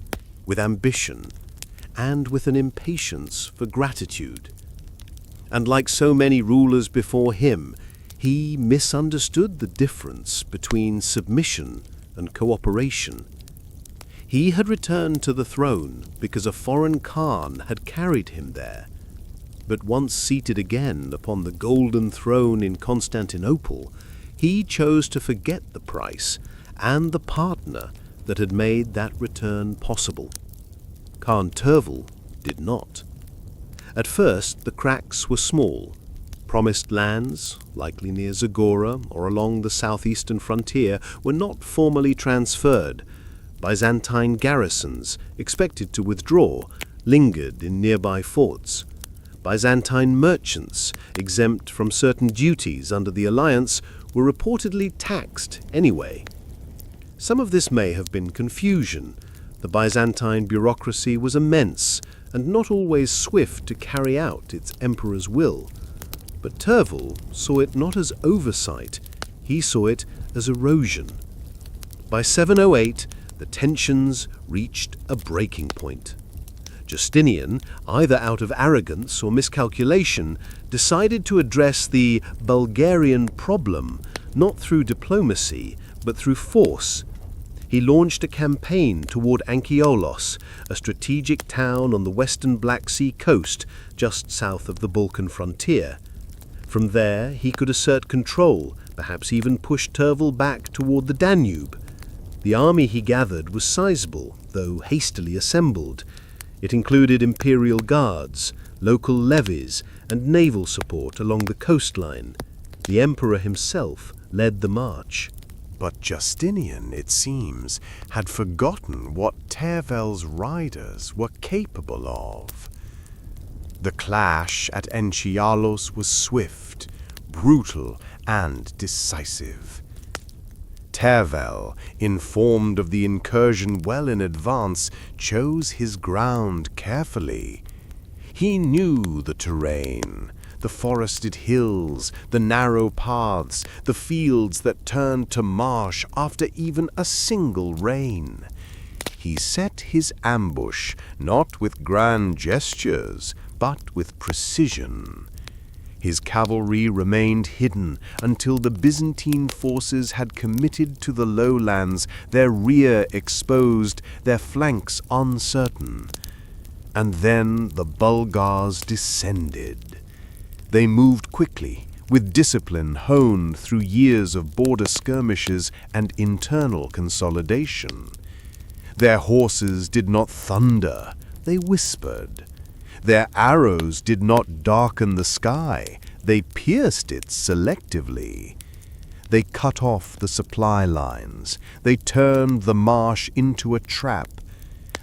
with ambition, and with an impatience for gratitude. And like so many rulers before him, he misunderstood the difference between submission and cooperation. He had returned to the throne because a foreign Khan had carried him there. But once seated again upon the golden throne in Constantinople, he chose to forget the price and the partner that had made that return possible. Khan Tervel did not. At first, the cracks were small. Promised lands, likely near Zagora or along the southeastern frontier, were not formally transferred. Byzantine garrisons, expected to withdraw, lingered in nearby forts. Byzantine merchants, exempt from certain duties under the alliance, were reportedly taxed anyway. Some of this may have been confusion. The Byzantine bureaucracy was immense and not always swift to carry out its emperor's will. But Tervel saw it not as oversight, he saw it as erosion. By 708, the tensions reached a breaking point. Justinian, either out of arrogance or miscalculation, decided to address the Bulgarian problem not through diplomacy, but through force. He launched a campaign toward Ankylos, a strategic town on the western Black Sea coast, just south of the Balkan frontier. From there, he could assert control, perhaps even push Tervel back toward the Danube. The army he gathered was sizable, though hastily assembled. It included imperial guards, local levies, and naval support along the coastline. The emperor himself led the march. But Justinian, it seems, had forgotten what Tervel's riders were capable of. The clash at Anchialos was swift, brutal, and decisive. Tervel, informed of the incursion well in advance, chose his ground carefully. He knew the terrain, the forested hills, the narrow paths, the fields that turned to marsh after even a single rain. He set his ambush not with grand gestures, but with precision. His cavalry remained hidden until the Byzantine forces had committed to the lowlands, their rear exposed, their flanks uncertain. And then the Bulgars descended. They moved quickly, with discipline honed through years of border skirmishes and internal consolidation. Their horses did not thunder, they whispered. Their arrows did not darken the sky, they pierced it selectively. They cut off the supply lines, they turned the marsh into a trap.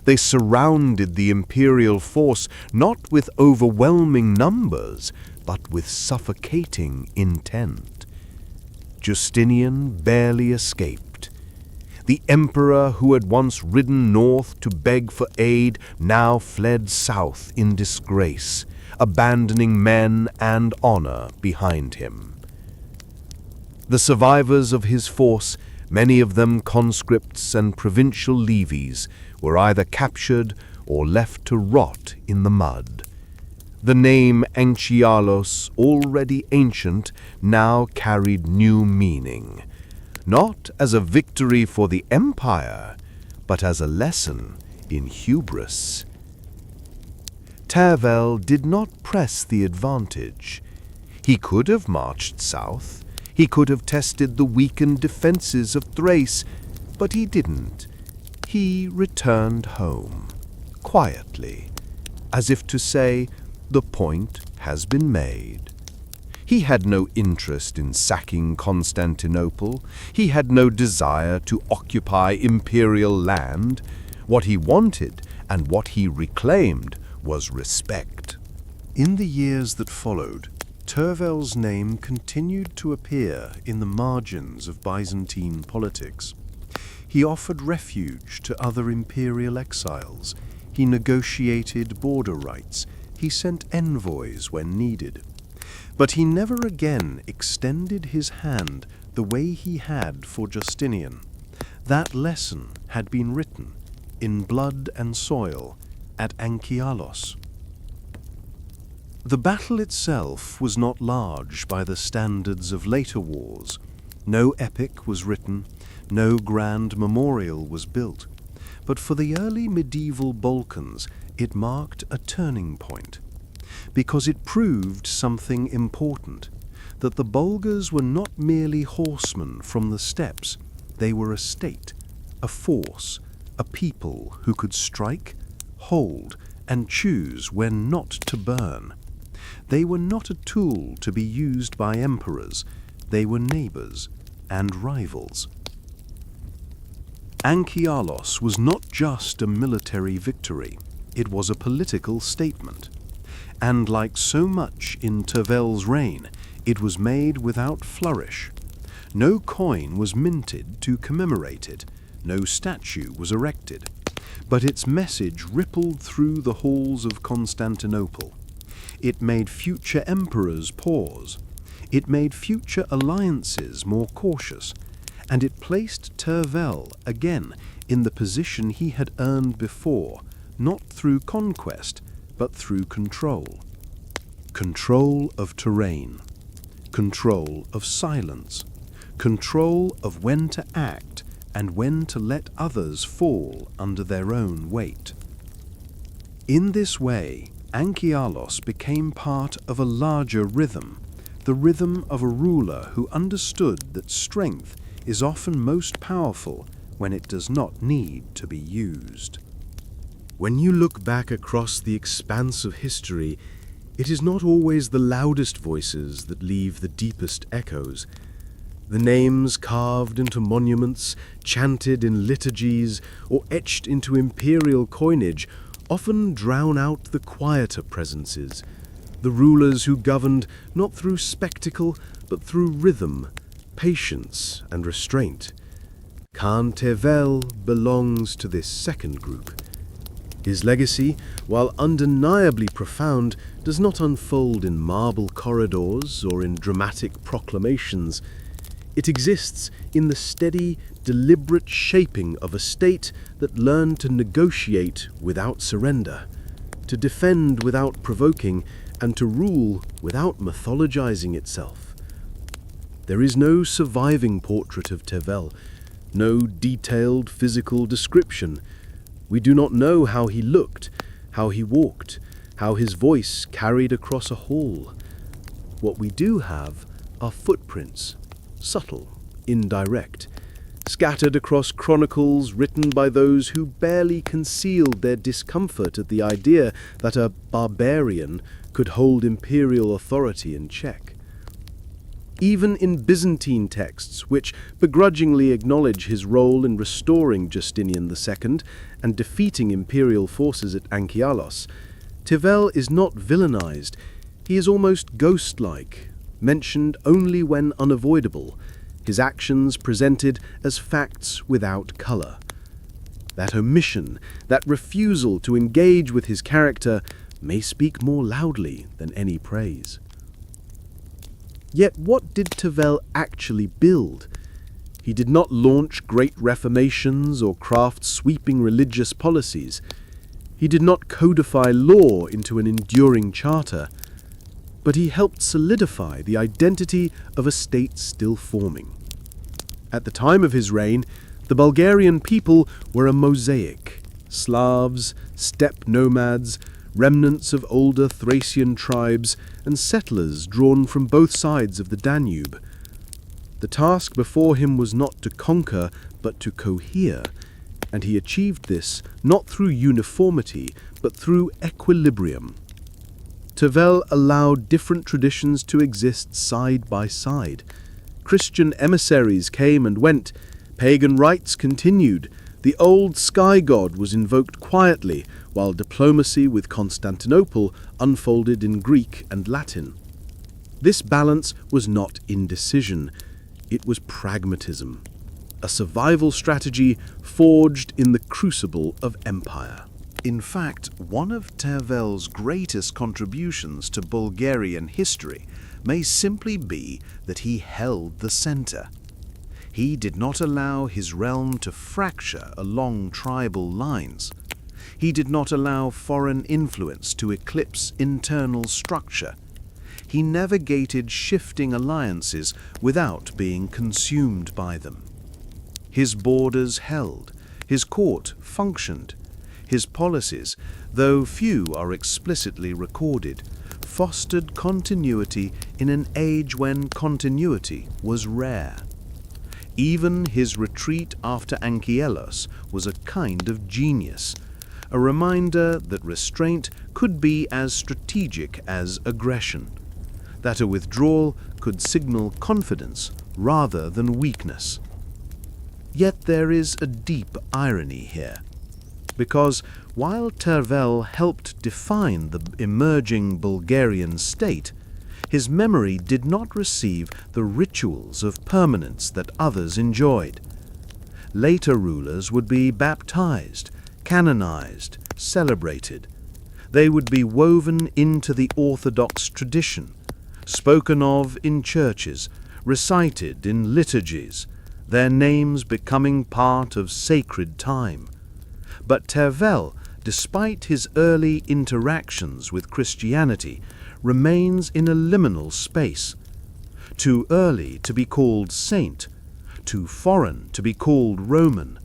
They surrounded the imperial force not with overwhelming numbers, but with suffocating intent. Justinian barely escaped. The emperor who had once ridden north to beg for aid now fled south in disgrace, abandoning men and honor behind him. The survivors of his force, many of them conscripts and provincial levies, were either captured or left to rot in the mud. The name Anchialos, already ancient, now carried new meaning, not as a victory for the empire, but as a lesson in hubris. Tervel did not press the advantage. He could have marched south, he could have tested the weakened defenses of Thrace, but he didn't. He returned home, quietly, as if to say, the point has been made. He had no interest in sacking Constantinople. He had no desire to occupy imperial land. What he wanted and what he reclaimed was respect. In the years that followed, Tervel's name continued to appear in the margins of Byzantine politics. He offered refuge to other imperial exiles. He negotiated border rights. He sent envoys when needed. But he never again extended his hand the way he had for Justinian. That lesson had been written in blood and soil at Anchialos. The battle itself was not large by the standards of later wars. No epic was written, no grand memorial was built. But for the early medieval Balkans, it marked a turning point, because it proved something important, that the Bulgars were not merely horsemen from the steppes, they were a state, a force, a people who could strike, hold, and choose when not to burn. They were not a tool to be used by emperors, they were neighbors and rivals. Anchialos was not just a military victory, it was a political statement. And like so much in Tervel's reign, it was made without flourish. No coin was minted to commemorate it, no statue was erected, but its message rippled through the halls of Constantinople. It made future emperors pause, it made future alliances more cautious, and it placed Tervel again in the position he had earned before, not through conquest, but through control. Control of terrain, control of silence, control of when to act and when to let others fall under their own weight. In this way, Anchialos became part of a larger rhythm, the rhythm of a ruler who understood that strength is often most powerful when it does not need to be used. When you look back across the expanse of history, it is not always the loudest voices that leave the deepest echoes. The names carved into monuments, chanted in liturgies, or etched into imperial coinage often drown out the quieter presences, the rulers who governed not through spectacle but through rhythm, patience, and restraint. Khan Tervel belongs to this second group. His legacy, while undeniably profound, does not unfold in marble corridors or in dramatic proclamations. It exists in the steady, deliberate shaping of a state that learned to negotiate without surrender, to defend without provoking, and to rule without mythologizing itself. There is no surviving portrait of Tevel, no detailed physical description. We do not know how he looked, how he walked, how his voice carried across a hall. What we do have are footprints, subtle, indirect, scattered across chronicles written by those who barely concealed their discomfort at the idea that a barbarian could hold imperial authority in check. Even in Byzantine texts, which begrudgingly acknowledge his role in restoring Justinian II and defeating imperial forces at Anchialos, Tevel is not villainized. He is almost ghost-like, mentioned only when unavoidable, his actions presented as facts without color. That omission, that refusal to engage with his character, may speak more loudly than any praise. Yet what did Tevel actually build? He did not launch great reformations or craft sweeping religious policies. He did not codify law into an enduring charter, but he helped solidify the identity of a state still forming. At the time of his reign, the Bulgarian people were a mosaic: Slavs, steppe nomads, remnants of older Thracian tribes, and settlers drawn from both sides of the Danube. The task before him was not to conquer, but to cohere, and he achieved this not through uniformity, but through equilibrium. Tevel allowed different traditions to exist side by side. Christian emissaries came and went, pagan rites continued, the old sky god was invoked quietly, while diplomacy with Constantinople unfolded in Greek and Latin. This balance was not indecision, it was pragmatism, a survival strategy forged in the crucible of empire. In fact, one of Tevel's greatest contributions to Bulgarian history may simply be that he held the center. He did not allow his realm to fracture along tribal lines. He did not allow foreign influence to eclipse internal structure. He navigated shifting alliances without being consumed by them. His borders held, his court functioned. His policies, though few are explicitly recorded, fostered continuity in an age when continuity was rare. Even his retreat after Anchialos was a kind of genius, a reminder that restraint could be as strategic as aggression, that a withdrawal could signal confidence rather than weakness. Yet there is a deep irony here, because while Tevel helped define the emerging Bulgarian state, his memory did not receive the rituals of permanence that others enjoyed. Later rulers would be baptized, canonized, celebrated. They would be woven into the Orthodox tradition, spoken of in churches, recited in liturgies, their names becoming part of sacred time. But Tevel, despite his early interactions with Christianity, remains in a liminal space, too early to be called saint, too foreign to be called Roman,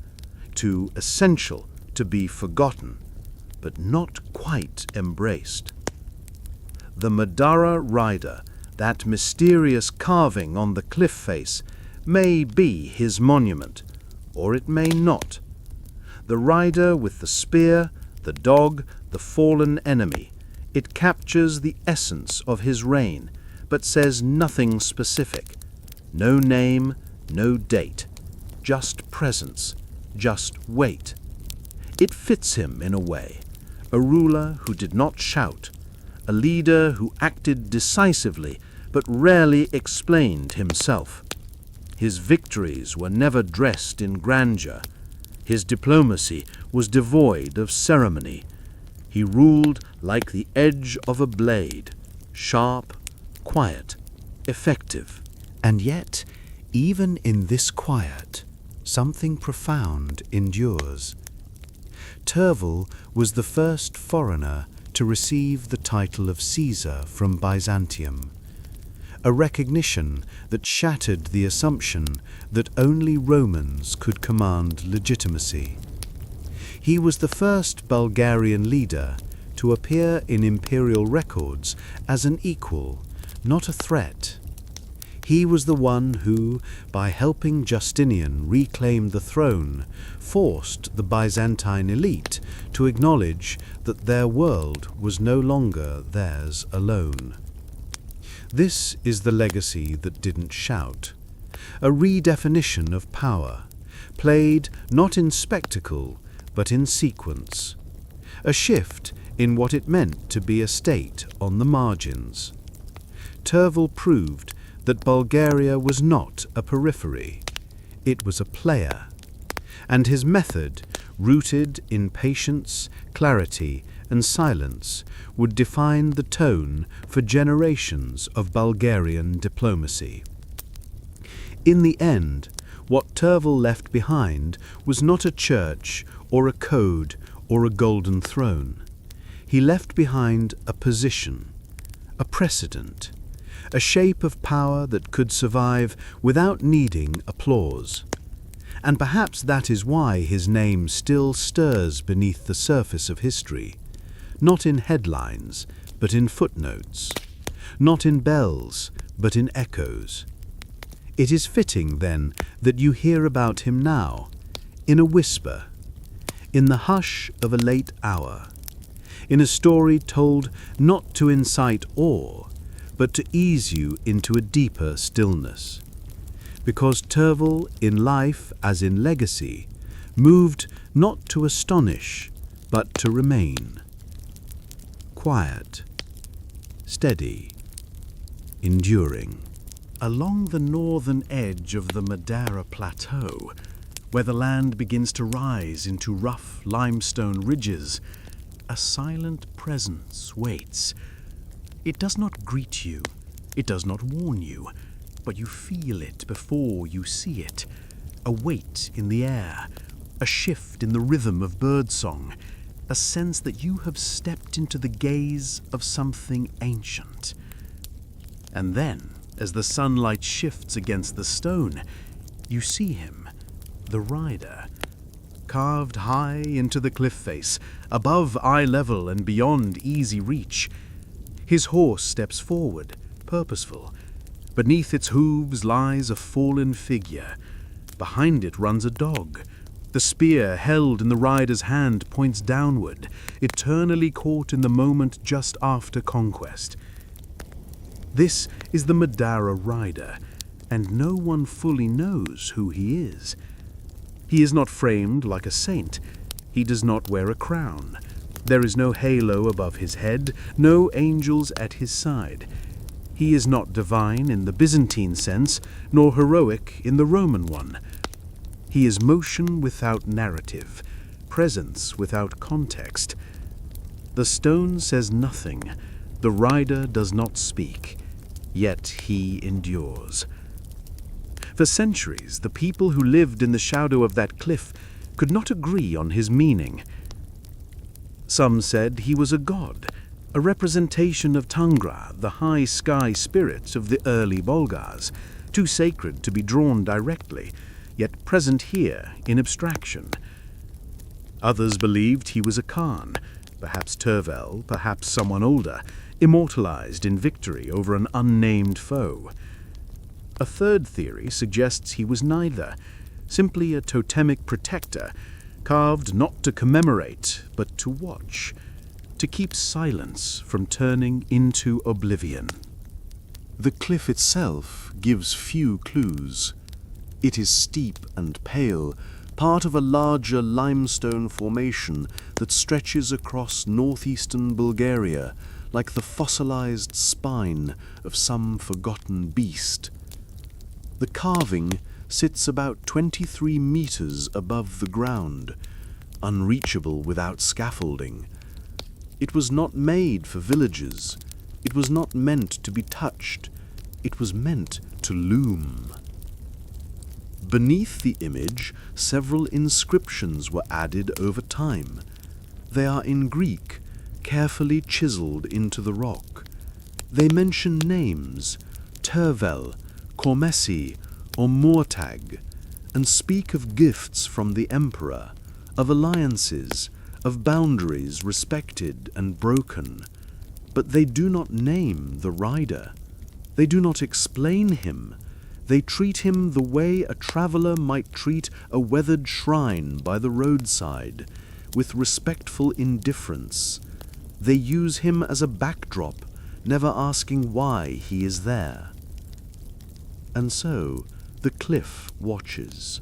too essential to be forgotten, but not quite embraced. The Madara rider, that mysterious carving on the cliff face, may be his monument, or it may not. The rider with the spear, the dog, the fallen enemy, it captures the essence of his reign, but says nothing specific. No name, no date, just presence, just weight. It fits him in a way, a ruler who did not shout, a leader who acted decisively but rarely explained himself. His victories were never dressed in grandeur. His diplomacy was devoid of ceremony. He ruled like the edge of a blade, sharp, quiet, effective. And yet, even in this quiet, something profound endures. Tervel was the first foreigner to receive the title of Caesar from Byzantium, a recognition that shattered the assumption that only Romans could command legitimacy. He was the first Bulgarian leader to appear in imperial records as an equal, not a threat. He was the one who, by helping Justinian reclaim the throne, forced the Byzantine elite to acknowledge that their world was no longer theirs alone. This is the legacy that didn't shout, a redefinition of power, played not in spectacle, but in sequence, a shift in what it meant to be a state on the margins. Tervel proved that Bulgaria was not a periphery, it was a player, and his method, rooted in patience, clarity, and silence, would define the tone for generations of Bulgarian diplomacy. In the end, what Tervel left behind was not a church or a code or a golden throne. He left behind a position, a precedent, a shape of power that could survive without needing applause. And perhaps that is why his name still stirs beneath the surface of history, not in headlines, but in footnotes, not in bells, but in echoes. It is fitting, then, that you hear about him now, in a whisper, in the hush of a late hour, in a story told not to incite awe, but to ease you into a deeper stillness. Because Tervel, in life as in legacy, moved not to astonish, but to remain. Quiet, steady, enduring. Along the northern edge of the Madeira Plateau, where the land begins to rise into rough limestone ridges, a silent presence waits. It does not greet you, it does not warn you, but you feel it before you see it. A weight in the air, a shift in the rhythm of birdsong, a sense that you have stepped into the gaze of something ancient. And then, as the sunlight shifts against the stone, you see him, the rider, carved high into the cliff face, above eye level and beyond easy reach. His horse steps forward, purposeful. Beneath its hooves lies a fallen figure. Behind it runs a dog. The spear held in the rider's hand points downward, eternally caught in the moment just after conquest. This is the Madeira rider, and no one fully knows who he is. He is not framed like a saint. He does not wear a crown. There is no halo above his head, no angels at his side. He is not divine in the Byzantine sense, nor heroic in the Roman one. He is motion without narrative, presence without context. The stone says nothing, the rider does not speak, yet he endures. For centuries, the people who lived in the shadow of that cliff could not agree on his meaning. Some said he was a god, a representation of Tangra, the high sky spirit of the early Bulgars, too sacred to be drawn directly, yet present here in abstraction. Others believed he was a Khan, perhaps Tervel, perhaps someone older, immortalized in victory over an unnamed foe. A third theory suggests he was neither, simply a totemic protector, carved not to commemorate, but to watch, to keep silence from turning into oblivion. The cliff itself gives few clues. It is steep and pale, part of a larger limestone formation that stretches across northeastern Bulgaria like the fossilized spine of some forgotten beast. The carving sits about 23 meters above the ground, unreachable without scaffolding. It was not made for villagers. It was not meant to be touched. It was meant to loom. Beneath the image, several inscriptions were added over time. They are in Greek, carefully chiseled into the rock. They mention names, Tervel, Kormesi, or Mortag, and speak of gifts from the emperor, of alliances, of boundaries respected and broken. But they do not name the rider. They do not explain him. They treat him the way a traveler might treat a weathered shrine by the roadside, with respectful indifference. They use him as a backdrop, never asking why he is there. And so the cliff watches,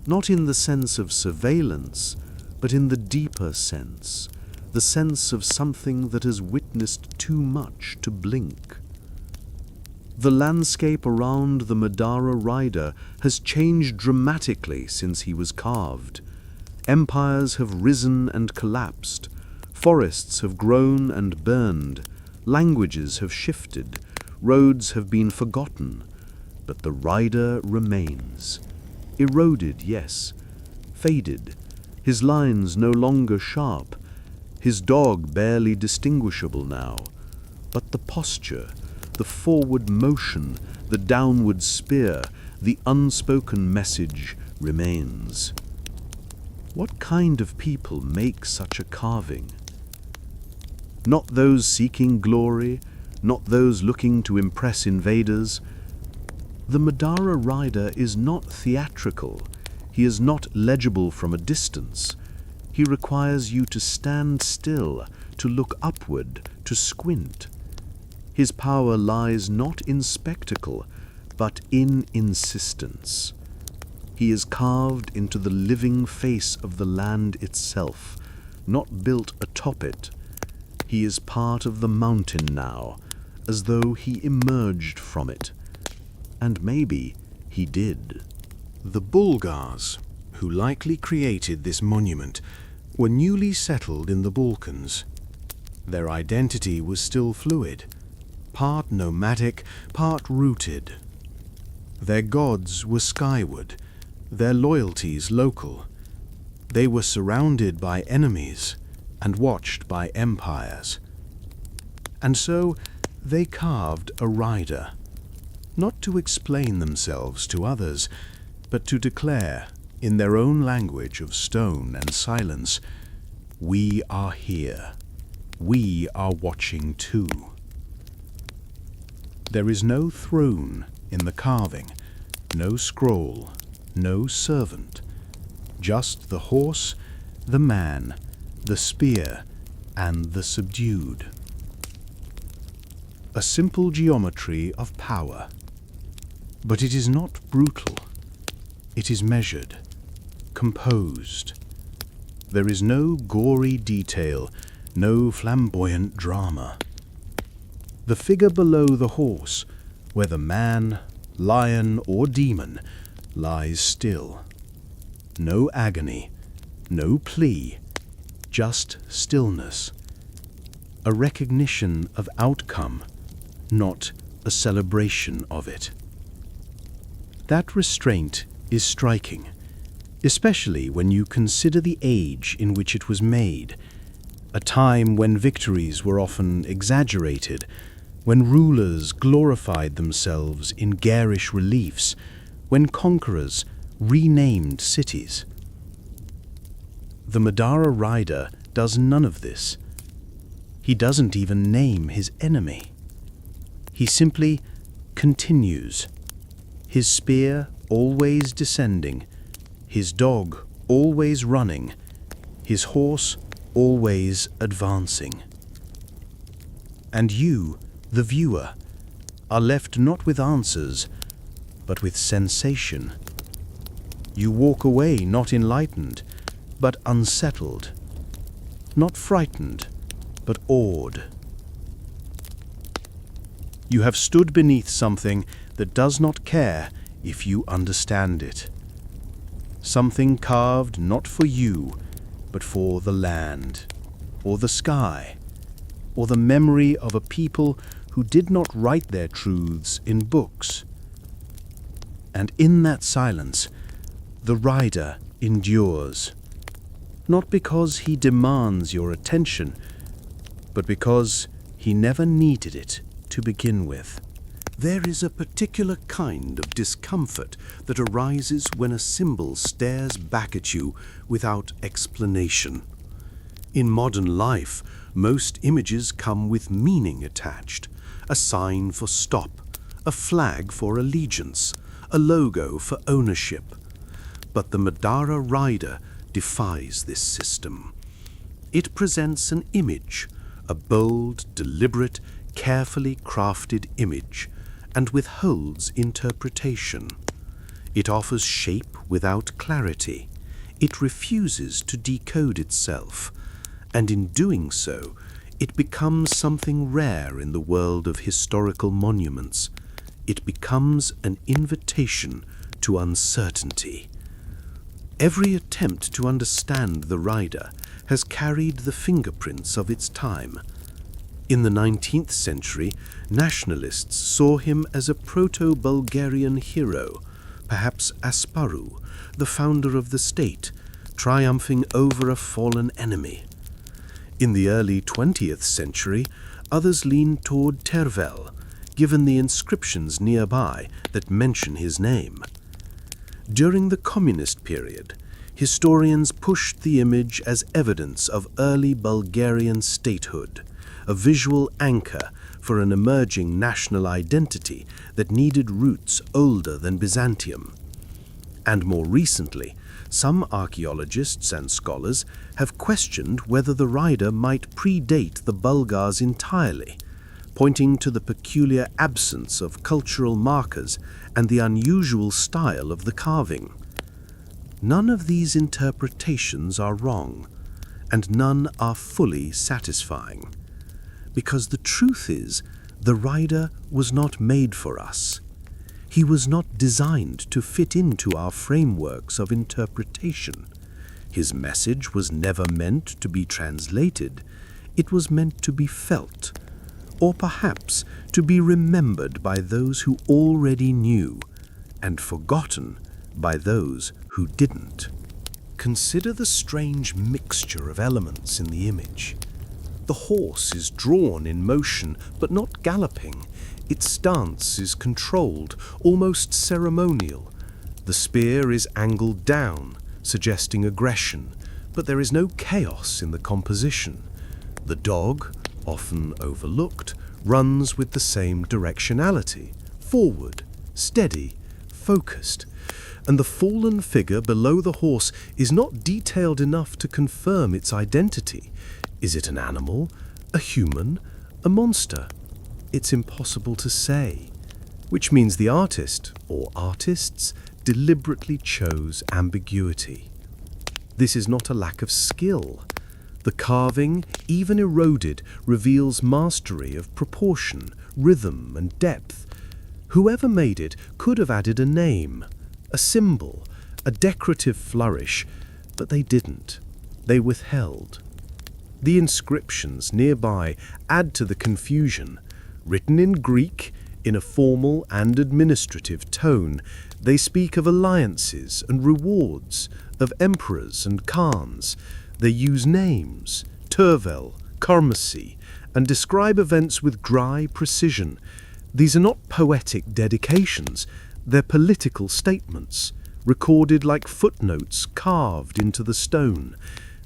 not in the sense of surveillance, but in the deeper sense, the sense of something that has witnessed too much to blink. The landscape around the Madara rider has changed dramatically since he was carved. Empires have risen and collapsed. Forests have grown and burned. Languages have shifted. Roads have been forgotten. But the rider remains. Eroded, yes. Faded. His lines no longer sharp. His dog barely distinguishable now. But the posture, the forward motion, the downward spear, the unspoken message remains. What kind of people make such a carving? Not those seeking glory, not those looking to impress invaders. The Madara rider is not theatrical. He is not legible from a distance. He requires you to stand still, to look upward, to squint. His power lies not in spectacle, but in insistence. He is carved into the living face of the land itself, not built atop it. He is part of the mountain now, as though he emerged from it. And maybe he did. The Bulgars, who likely created this monument, were newly settled in the Balkans. Their identity was still fluid, part nomadic, part rooted. Their gods were skyward, their loyalties local. They were surrounded by enemies and watched by empires. And so they carved a rider, not to explain themselves to others, but to declare, in their own language of stone and silence, "We are here. We are watching too." There is no throne in the carving, no scroll, no servant, just the horse, the man, the spear, and the subdued. A simple geometry of power. But it is not brutal. It is measured, composed. There is no gory detail, no flamboyant drama. The figure below the horse, whether man, lion, or demon, lies still. No agony, no plea, just stillness. A recognition of outcome, not a celebration of it. That restraint is striking, especially when you consider the age in which it was made, a time when victories were often exaggerated, when rulers glorified themselves in garish reliefs, when conquerors renamed cities. The Madara rider does none of this. He doesn't even name his enemy. He simply continues, his spear always descending, his dog always running, his horse always advancing. And you, the viewer, are left not with answers, but with sensation. You walk away not enlightened, but unsettled, not frightened, but awed. You have stood beneath something that does not care if you understand it. Something carved not for you, but for the land, or the sky, or the memory of a people who did not write their truths in books. And in that silence, the rider endures, not because he demands your attention, but because he never needed it to begin with. There is a particular kind of discomfort that arises when a symbol stares back at you without explanation. In modern life, most images come with meaning attached: a sign for stop, a flag for allegiance, a logo for ownership. But the Madara rider defies this system. It presents an image, a bold, deliberate, carefully crafted image, and withholds interpretation. It offers shape without clarity. It refuses to decode itself, and in doing so, it becomes something rare in the world of historical monuments. It becomes an invitation to uncertainty. Every attempt to understand the rider has carried the fingerprints of its time. In the 19th century, nationalists saw him as a proto-Bulgarian hero, perhaps Asparu, the founder of the state, triumphing over a fallen enemy. In the early 20th century, others leaned toward Tervel, given the inscriptions nearby that mention his name. During the communist period, historians pushed the image as evidence of early Bulgarian statehood, a visual anchor for an emerging national identity that needed roots older than Byzantium. And more recently, some archaeologists and scholars have questioned whether the rider might predate the Bulgars entirely, pointing to the peculiar absence of cultural markers and the unusual style of the carving. None of these interpretations are wrong, and none are fully satisfying. Because the truth is, the rider was not made for us. He was not designed to fit into our frameworks of interpretation. His message was never meant to be translated. It was meant to be felt, or perhaps to be remembered by those who already knew, and forgotten by those who didn't. Consider the strange mixture of elements in the image. The horse is drawn in motion, but not galloping. Its stance is controlled, almost ceremonial. The spear is angled down, suggesting aggression, but there is no chaos in the composition. The dog, often overlooked, runs with the same directionality, forward, steady, focused, and the fallen figure below the horse is not detailed enough to confirm its identity. Is it an animal, a human, a monster? It's impossible to say, which means the artist, or artists, deliberately chose ambiguity. This is not a lack of skill. The carving, even eroded, reveals mastery of proportion, rhythm, and depth. Whoever made it could have added a name, a symbol, a decorative flourish, but they didn't. They withheld. The inscriptions nearby add to the confusion. Written in Greek, in a formal and administrative tone, they speak of alliances and rewards, of emperors and khans. They use names, Tervel, Karmasi, and describe events with dry precision. These are not poetic dedications, they're political statements, recorded like footnotes carved into the stone.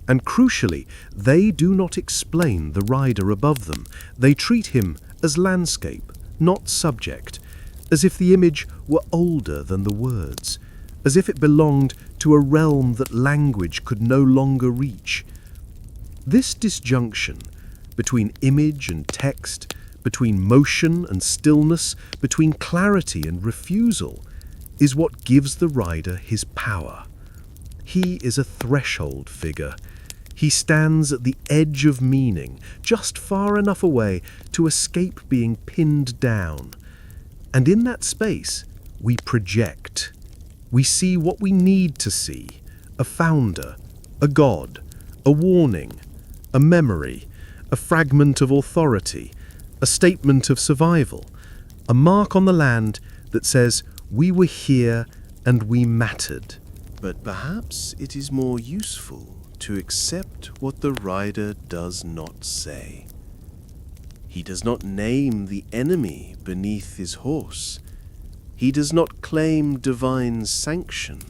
And crucially, they do not explain the rider above them. They treat him as landscape, not subject, as if the image were older than the words, as if it belonged to a realm that language could no longer reach. This disjunction between image and text, between motion and stillness, between clarity and refusal, is what gives the rider his power. He is a threshold figure. He stands at the edge of meaning, just far enough away to escape being pinned down. And in that space, we project. We see what we need to see: a founder, a god, a warning, a memory, a fragment of authority, a statement of survival, a mark on the land that says, "We were here and we mattered." But perhaps it is more useful to accept what the rider does not say. He does not name the enemy beneath his horse. He does not claim divine sanction.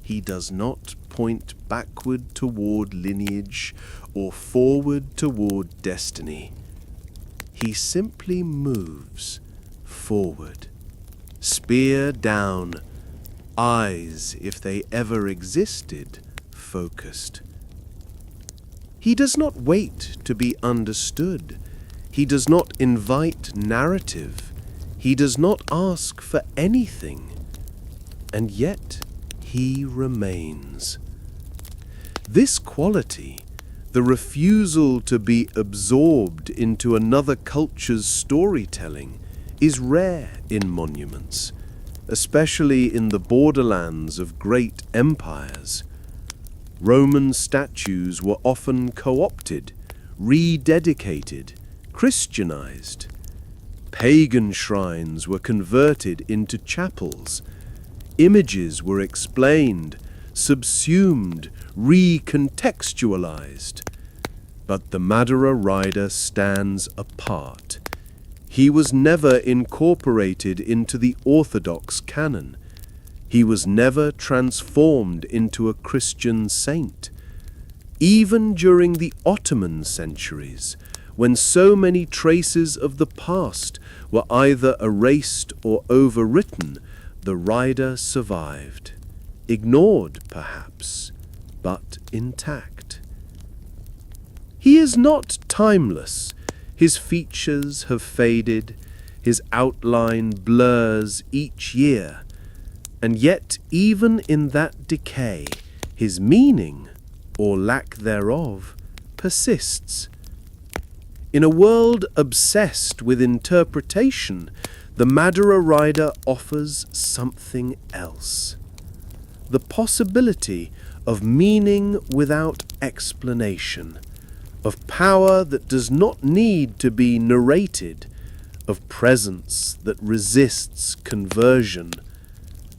He does not point backward toward lineage or forward toward destiny. He simply moves forward, spear down, eyes, if they ever existed, focused. He does not wait to be understood. He does not invite narrative. He does not ask for anything. And yet he remains. This quality, the refusal to be absorbed into another culture's storytelling, is rare in monuments, especially in the borderlands of great empires. Roman statues were often co-opted, rededicated, Christianized. Pagan shrines were converted into chapels. Images were explained, subsumed, recontextualized. But the Madara rider stands apart. He was never incorporated into the Orthodox canon. He was never transformed into a Christian saint. Even during the Ottoman centuries, when so many traces of the past were either erased or overwritten, the rider survived. Ignored, perhaps, but intact. He is not timeless. His features have faded, his outline blurs each year, and yet even in that decay, his meaning, or lack thereof, persists. In a world obsessed with interpretation, the Madara rider offers something else. The possibility of meaning without explanation, of power that does not need to be narrated, of presence that resists conversion.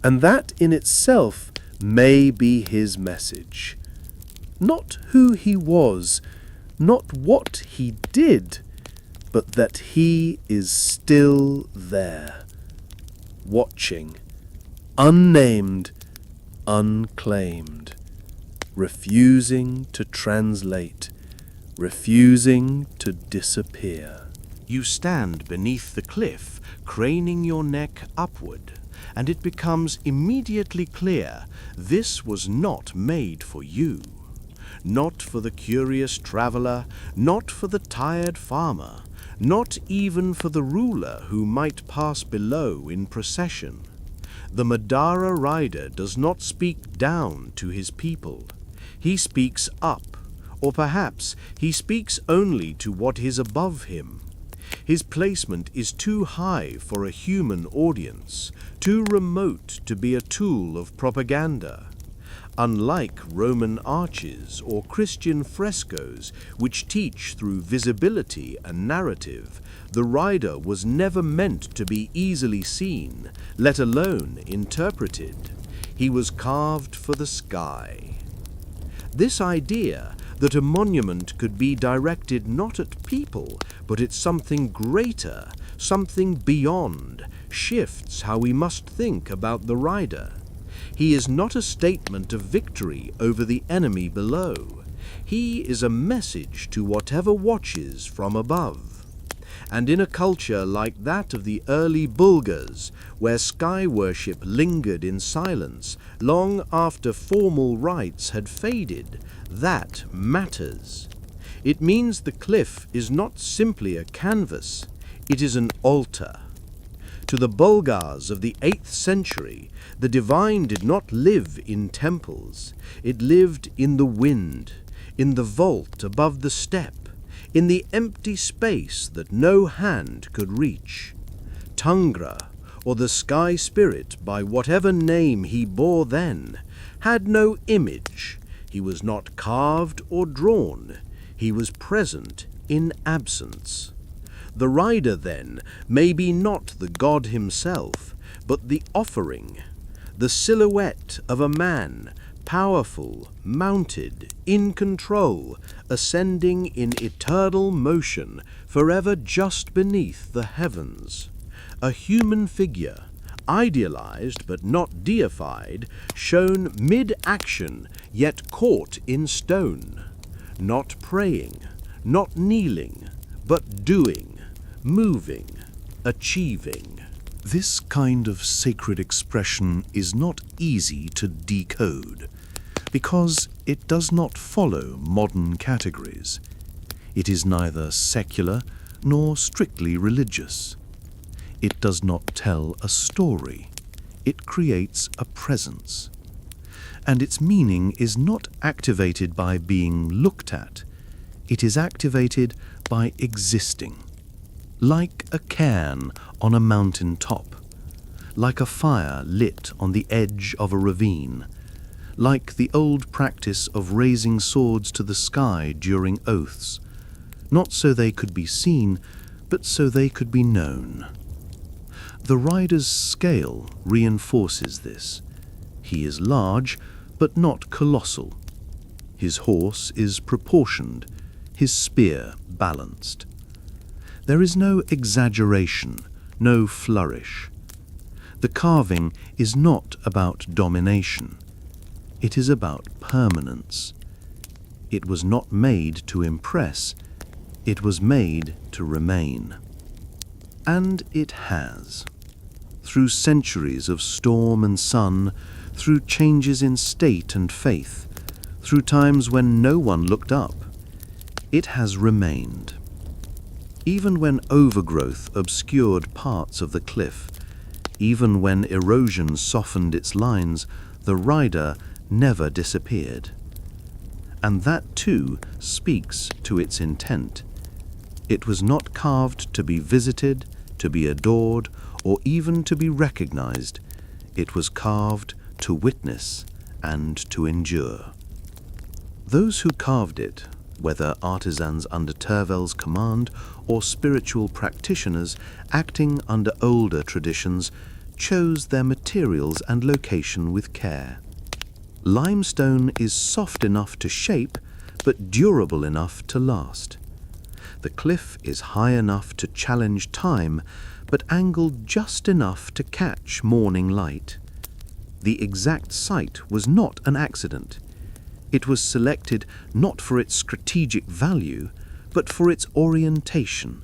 And that in itself may be his message. Not who he was, not what he did, but that he is still there, watching, unnamed, unclaimed, refusing to translate, refusing to disappear. You stand beneath the cliff, craning your neck upward, and it becomes immediately clear this was not made for you. Not for the curious traveler, not for the tired farmer, not even for the ruler who might pass below in procession. The Madara rider does not speak down to his people. He speaks up, or perhaps he speaks only to what is above him. His placement is too high for a human audience, too remote to be a tool of propaganda. Unlike Roman arches or Christian frescoes, which teach through visibility and narrative, the rider was never meant to be easily seen, let alone interpreted. He was carved for the sky. This idea that a monument could be directed not at people, but at something greater, something beyond, shifts how we must think about the rider. He is not a statement of victory over the enemy below. He is a message to whatever watches from above. And in a culture like that of the early Bulgars, where sky worship lingered in silence long after formal rites had faded, that matters. It means the cliff is not simply a canvas, it is an altar. To the Bulgars of the 8th century, the divine did not live in temples. It lived in the wind, in the vault above the steppe, in the empty space that no hand could reach. Tangra, or the sky spirit by whatever name he bore then, had no image. He was not carved or drawn. He was present in absence. The rider, then, may be not the god himself, but the offering, the silhouette of a man, powerful, mounted, in control, ascending in eternal motion, forever just beneath the heavens. A human figure, idealized but not deified, shown mid-action, yet caught in stone, not praying, not kneeling, but doing, moving, achieving. This kind of sacred expression is not easy to decode, because it does not follow modern categories. It is neither secular nor strictly religious. It does not tell a story. It creates a presence. And its meaning is not activated by being looked at. It is activated by existing. Like a cairn on a mountain top, like a fire lit on the edge of a ravine, like the old practice of raising swords to the sky during oaths, not so they could be seen, but so they could be known. The rider's scale reinforces this. He is large, but not colossal. His horse is proportioned, his spear balanced. There is no exaggeration, no flourish. The carving is not about domination. It is about permanence. It was not made to impress. It was made to remain. And it has. Through centuries of storm and sun, through changes in state and faith, through times when no one looked up, it has remained. Even when overgrowth obscured parts of the cliff, even when erosion softened its lines, the rider never disappeared. And that too speaks to its intent. It was not carved to be visited, to be adored, or even to be recognized. It was carved to witness and to endure. Those who carved it, whether artisans under Tervel's command or spiritual practitioners acting under older traditions, chose their materials and location with care. Limestone is soft enough to shape, but durable enough to last. The cliff is high enough to challenge time, but angled just enough to catch morning light. The exact site was not an accident. It was selected not for its strategic value, but for its orientation,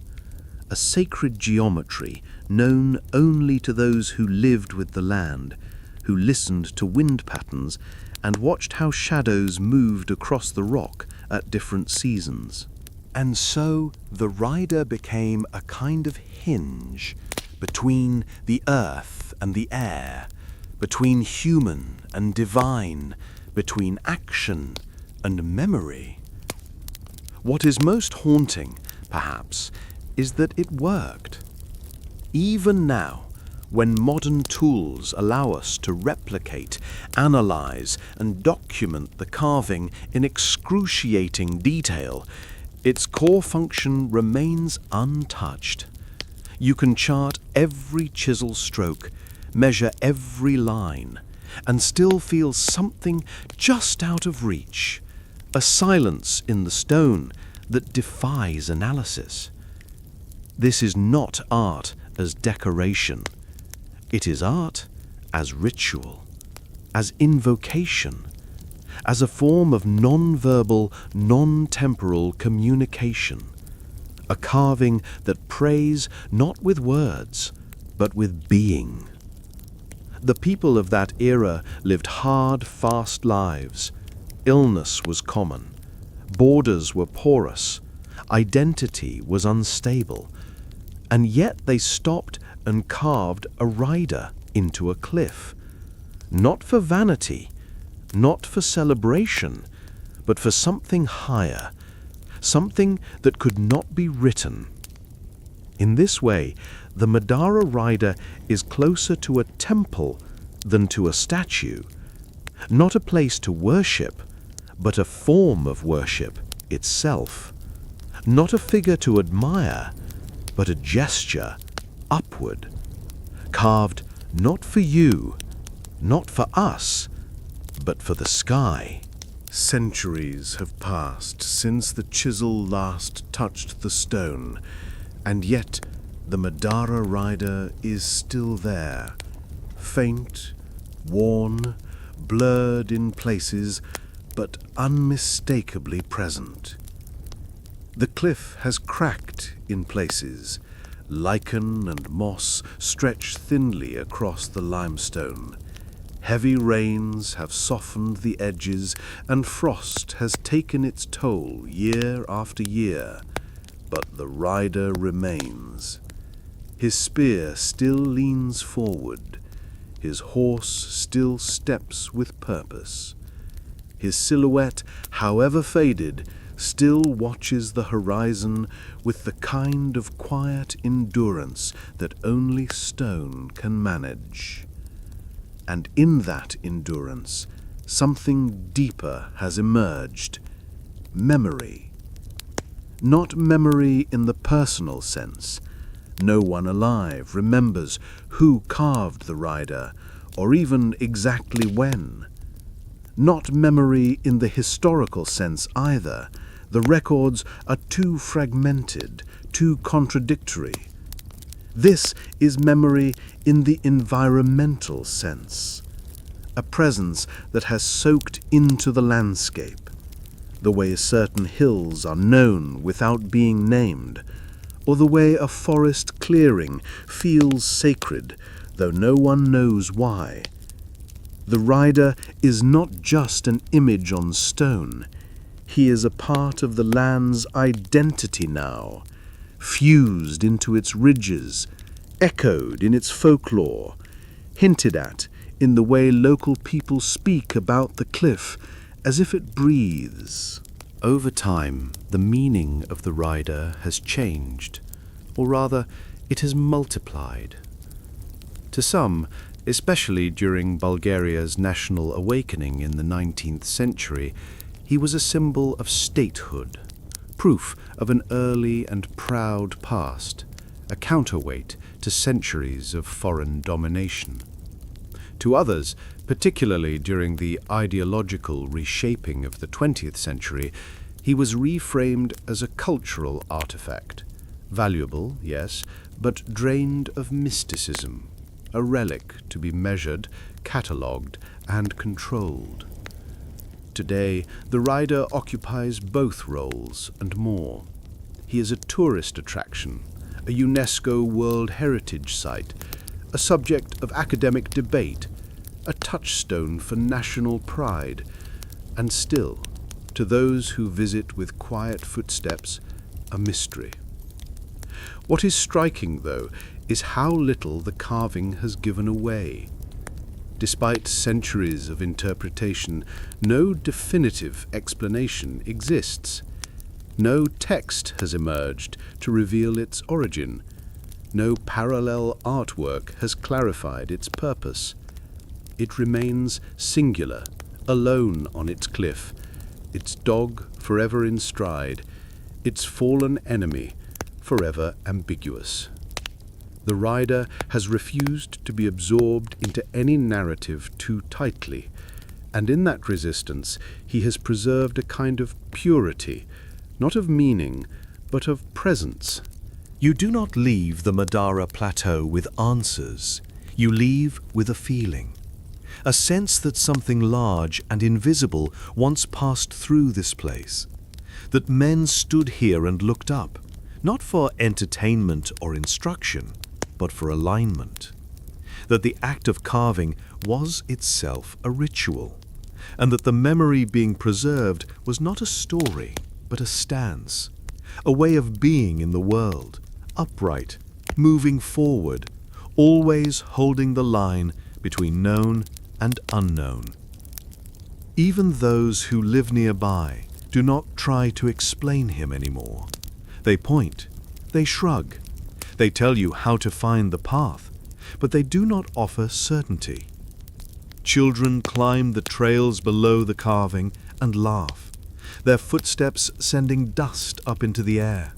a sacred geometry known only to those who lived with the land, who listened to wind patterns and watched how shadows moved across the rock at different seasons. And so the rider became a kind of hinge between the earth and the air, between human and divine, between action and memory. What is most haunting, perhaps, is that it worked. Even now, when modern tools allow us to replicate, analyze, and document the carving in excruciating detail, its core function remains untouched. You can chart every chisel stroke, measure every line, and still feel something just out of reach, a silence in the stone that defies analysis. This is not art as decoration. It is art as ritual, as invocation, as a form of non-verbal, non-temporal communication, a carving that prays not with words, but with being. The people of that era lived hard, fast lives. Illness was common. Borders were porous. Identity was unstable. And yet they stopped and carved a rider into a cliff. Not for vanity, not for celebration, but for something higher, something that could not be written. In this way, the Madara rider is closer to a temple than to a statue, not a place to worship, but a form of worship itself, not a figure to admire, but a gesture upward, carved not for you, not for us, but for the sky. Centuries have passed since the chisel last touched the stone, and yet the Madara rider is still there, faint, worn, blurred in places, but unmistakably present. The cliff has cracked in places. Lichen and moss stretch thinly across the limestone. Heavy rains have softened the edges, and frost has taken its toll year after year, but the rider remains. His spear still leans forward. His horse still steps with purpose. His silhouette, however faded, still watches the horizon with the kind of quiet endurance that only stone can manage. And in that endurance, something deeper has emerged: memory. Not memory in the personal sense. No one alive remembers who carved the rider, or even exactly when. Not memory in the historical sense either. The records are too fragmented, too contradictory. This is memory in the environmental sense, a presence that has soaked into the landscape, the way certain hills are known without being named, or the way a forest clearing feels sacred, though no one knows why. The rider is not just an image on stone. He is a part of the land's identity now, fused into its ridges, echoed in its folklore, hinted at in the way local people speak about the cliff, as if it breathes. Over time, the meaning of the rider has changed, or rather, it has multiplied. To some, especially during Bulgaria's national awakening in the 19th century, he was a symbol of statehood, proof of an early and proud past, a counterweight to centuries of foreign domination. To others, particularly during the ideological reshaping of the 20th century, he was reframed as a cultural artifact, valuable, yes, but drained of mysticism, a relic to be measured, catalogued, and controlled. Today, the rider occupies both roles and more. He is a tourist attraction, a UNESCO World Heritage Site, a subject of academic debate, a touchstone for national pride, and still, to those who visit with quiet footsteps, a mystery. What is striking, though, is how little the carving has given away. Despite centuries of interpretation, no definitive explanation exists. No text has emerged to reveal its origin. No parallel artwork has clarified its purpose. It remains singular, alone on its cliff, its dog forever in stride, its fallen enemy forever ambiguous. The rider has refused to be absorbed into any narrative too tightly, and in that resistance he has preserved a kind of purity, not of meaning, but of presence. You do not leave the Madara Plateau with answers. You leave with a feeling, a sense that something large and invisible once passed through this place, that men stood here and looked up, not for entertainment or instruction, but for alignment, that the act of carving was itself a ritual, and that the memory being preserved was not a story, but a stance, a way of being in the world, upright, moving forward, always holding the line between known and unknown. Even those who live nearby do not try to explain him anymore. They point, they shrug, they tell you how to find the path, but they do not offer certainty. Children climb the trails below the carving and laugh, their footsteps sending dust up into the air.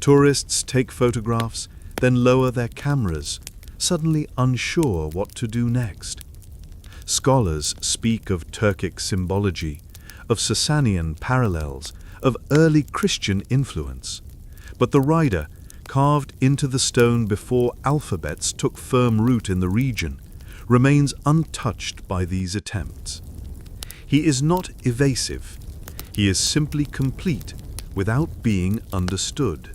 Tourists take photographs, then lower their cameras, suddenly unsure what to do next. Scholars speak of Turkic symbology, of Sasanian parallels, of early Christian influence. But the rider, carved into the stone before alphabets took firm root in the region, remains untouched by these attempts. He is not evasive. He is simply complete without being understood.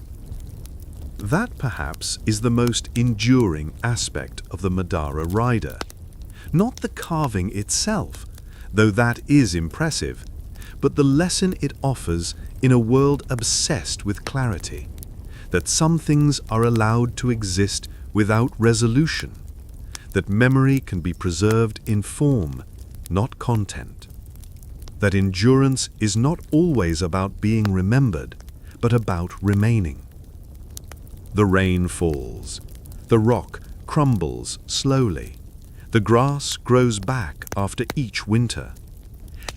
That perhaps is the most enduring aspect of the Madara rider. Not the carving itself, though that is impressive, but the lesson it offers in a world obsessed with clarity, that some things are allowed to exist without resolution, that memory can be preserved in form, not content, that endurance is not always about being remembered, but about remaining. The rain falls, the rock crumbles slowly, the grass grows back after each winter.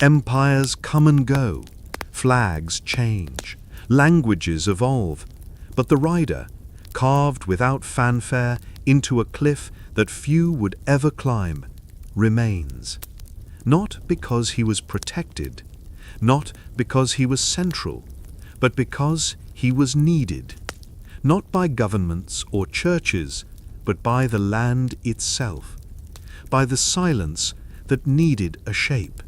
Empires come and go, flags change, languages evolve, but the rider, carved without fanfare into a cliff that few would ever climb, remains. Not because he was protected, not because he was central, but because he was needed, not by governments or churches, but by the land itself, by the silence that needed a shape,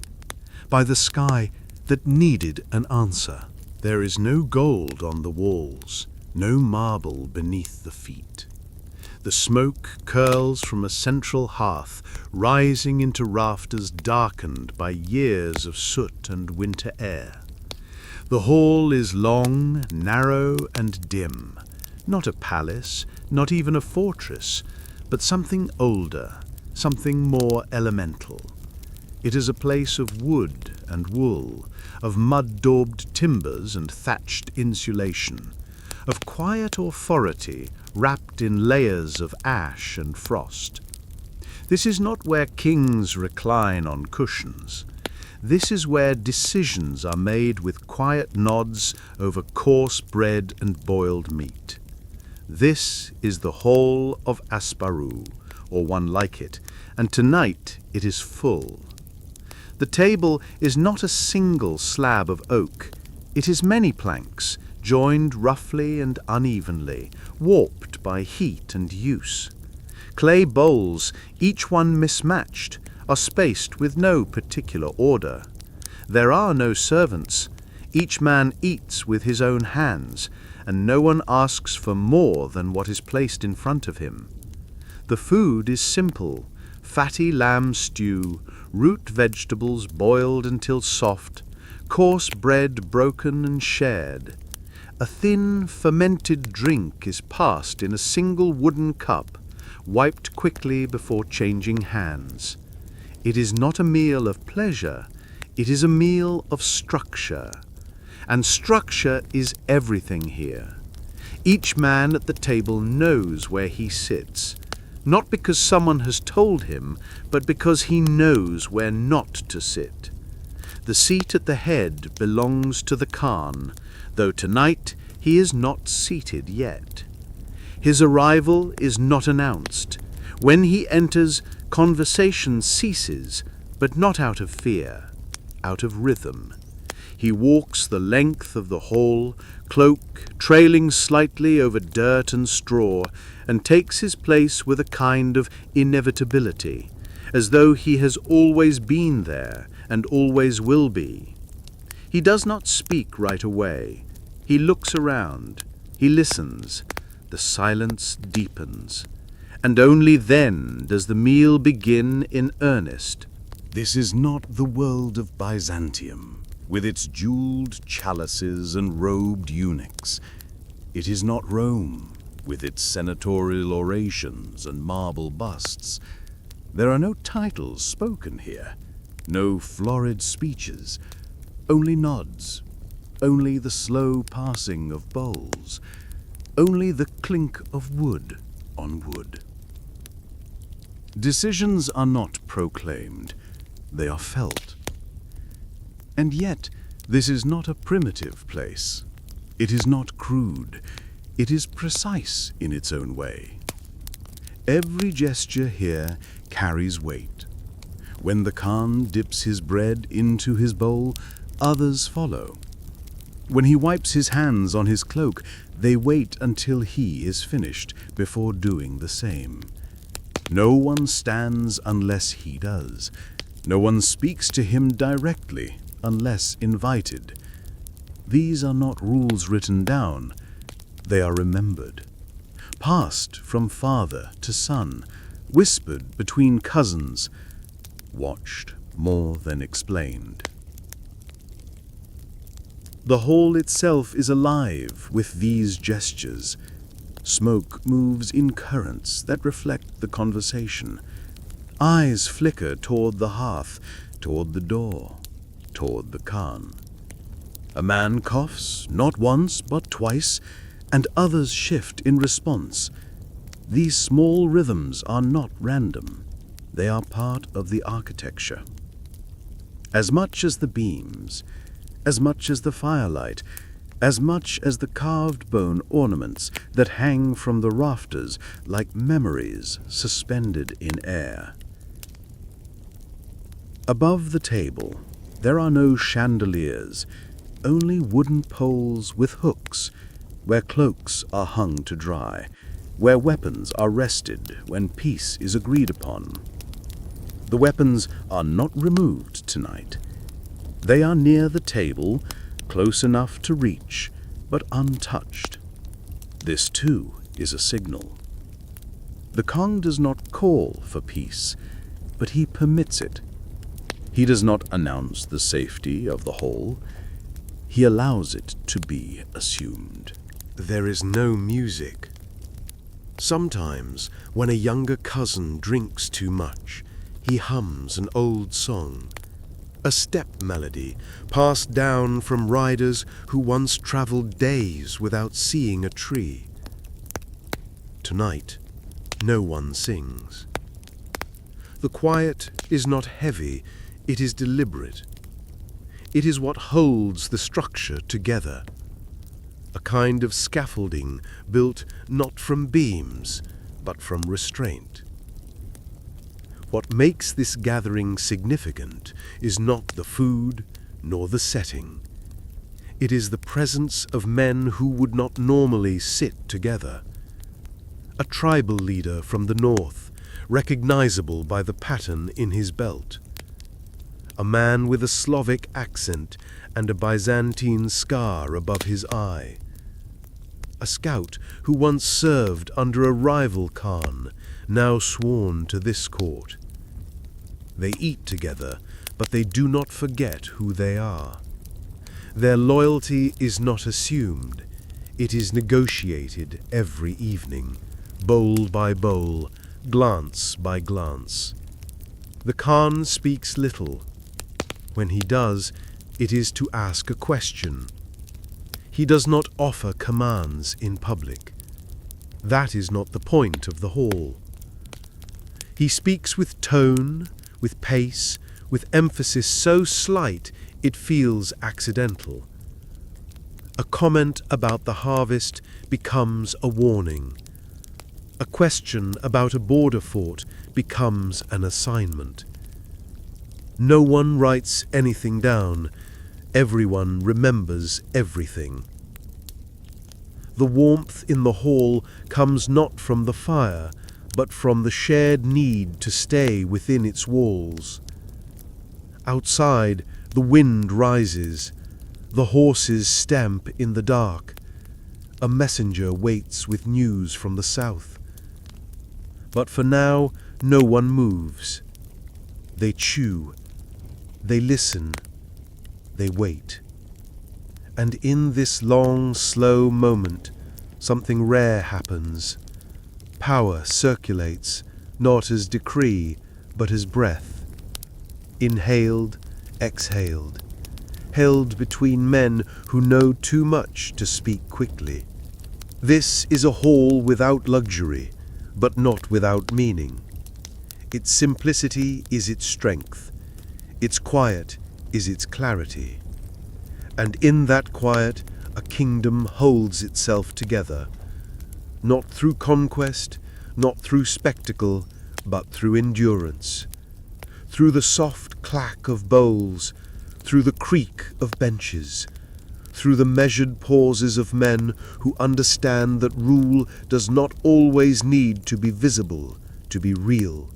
by the sky that needed an answer. There is no gold on the walls, no marble beneath the feet. The smoke curls from a central hearth, rising into rafters darkened by years of soot and winter air. The hall is long, narrow, and dim. Not a palace, not even a fortress, but something older, something more elemental. It is a place of wood and wool, of mud-daubed timbers and thatched insulation, of quiet authority wrapped in layers of ash and frost. This is not where kings recline on cushions. This is where decisions are made with quiet nods over coarse bread and boiled meat. This is the Hall of Asparu, or one like it, and tonight it is full. The table is not a single slab of oak. It is many planks, joined roughly and unevenly, warped by heat and use. Clay bowls, each one mismatched, are spaced with no particular order. There are no servants. Each man eats with his own hands, and no one asks for more than what is placed in front of him. The food is simple: fatty lamb stew, root vegetables boiled until soft, coarse bread broken and shared. A thin, fermented drink is passed in a single wooden cup, wiped quickly before changing hands. It is not a meal of pleasure, it is a meal of structure. And structure is everything here. Each man at the table knows where he sits, not because someone has told him, but because he knows where not to sit. The seat at the head belongs to the Khan, though tonight he is not seated yet. His arrival is not announced. When he enters, conversation ceases, but not out of fear, out of rhythm. He walks the length of the hall, cloak trailing slightly over dirt and straw, and takes his place with a kind of inevitability, as though he has always been there and always will be. He does not speak right away. He looks around. He listens. The silence deepens. And only then does the meal begin in earnest. This is not the world of Byzantium, with its jeweled chalices and robed eunuchs. It is not Rome, with its senatorial orations and marble busts. There are no titles spoken here, no florid speeches, only nods, only the slow passing of bowls, only the clink of wood on wood. Decisions are not proclaimed, they are felt. And yet, This is not a primitive place. It is not crude. It is precise in its own way. Every gesture here carries weight. When the Khan dips his bread into his bowl, others follow. When he wipes his hands on his cloak, they wait until he is finished before doing the same. No one stands unless he does. No one speaks to him directly unless invited. These are not rules written down. They are remembered, passed from father to son, whispered between cousins, watched more than explained. The hall itself is alive with these gestures. Smoke moves in currents that reflect the conversation. Eyes flicker toward the hearth, toward the door, toward the Khan. A man coughs, not once but twice, and others shift in response. These small rhythms are not random. They are part of the architecture. As much as the beams, as much as the firelight, as much as the carved bone ornaments that hang from the rafters like memories suspended in air. Above the table, there are no chandeliers, only wooden poles with hooks, where cloaks are hung to dry, where weapons are rested when peace is agreed upon. The weapons are not removed tonight. They are near the table, close enough to reach, but untouched. This too is a signal. The Khan does not call for peace, but he permits it. He does not announce the safety of the whole. He allows it to be assumed. There is no music. Sometimes, when a younger cousin drinks too much, he hums an old song, a steppe melody passed down from riders who once traveled days without seeing a tree. Tonight, no one sings. The quiet is not heavy, it is deliberate. It is what holds the structure together. A kind of scaffolding built not from beams, but from restraint. What makes this gathering significant is not the food nor the setting. It is the presence of men who would not normally sit together. A tribal leader from the north, recognizable by the pattern in his belt. A man with a Slavic accent and a Byzantine scar above his eye. A scout who once served under a rival Khan, now sworn to this court. They eat together, but they do not forget who they are. Their loyalty is not assumed. It is negotiated every evening, bowl by bowl, glance by glance. The Khan speaks little. When he does, it is to ask a question. He does not offer commands in public. That is not the point of the hall. He speaks with tone, with pace, with emphasis so slight it feels accidental. A comment about the harvest becomes a warning. A question about a border fort becomes an assignment. No one writes anything down. Everyone remembers everything. The warmth in the hall comes not from the fire, but from the shared need to stay within its walls. Outside, the wind rises. The horses stamp in the dark. A messenger waits with news from the south. But for now, no one moves. They chew. They listen. They wait. And in this long, slow moment, something rare happens. Power circulates, not as decree, but as breath. Inhaled, exhaled, held between men who know too much to speak quickly. This is a hall without luxury, but not without meaning. Its simplicity is its strength. Its quiet is its clarity. And in that quiet, a kingdom holds itself together, not through conquest, not through spectacle, but through endurance, through the soft clack of bowls, through the creak of benches, through the measured pauses of men who understand that rule does not always need to be visible, to be real.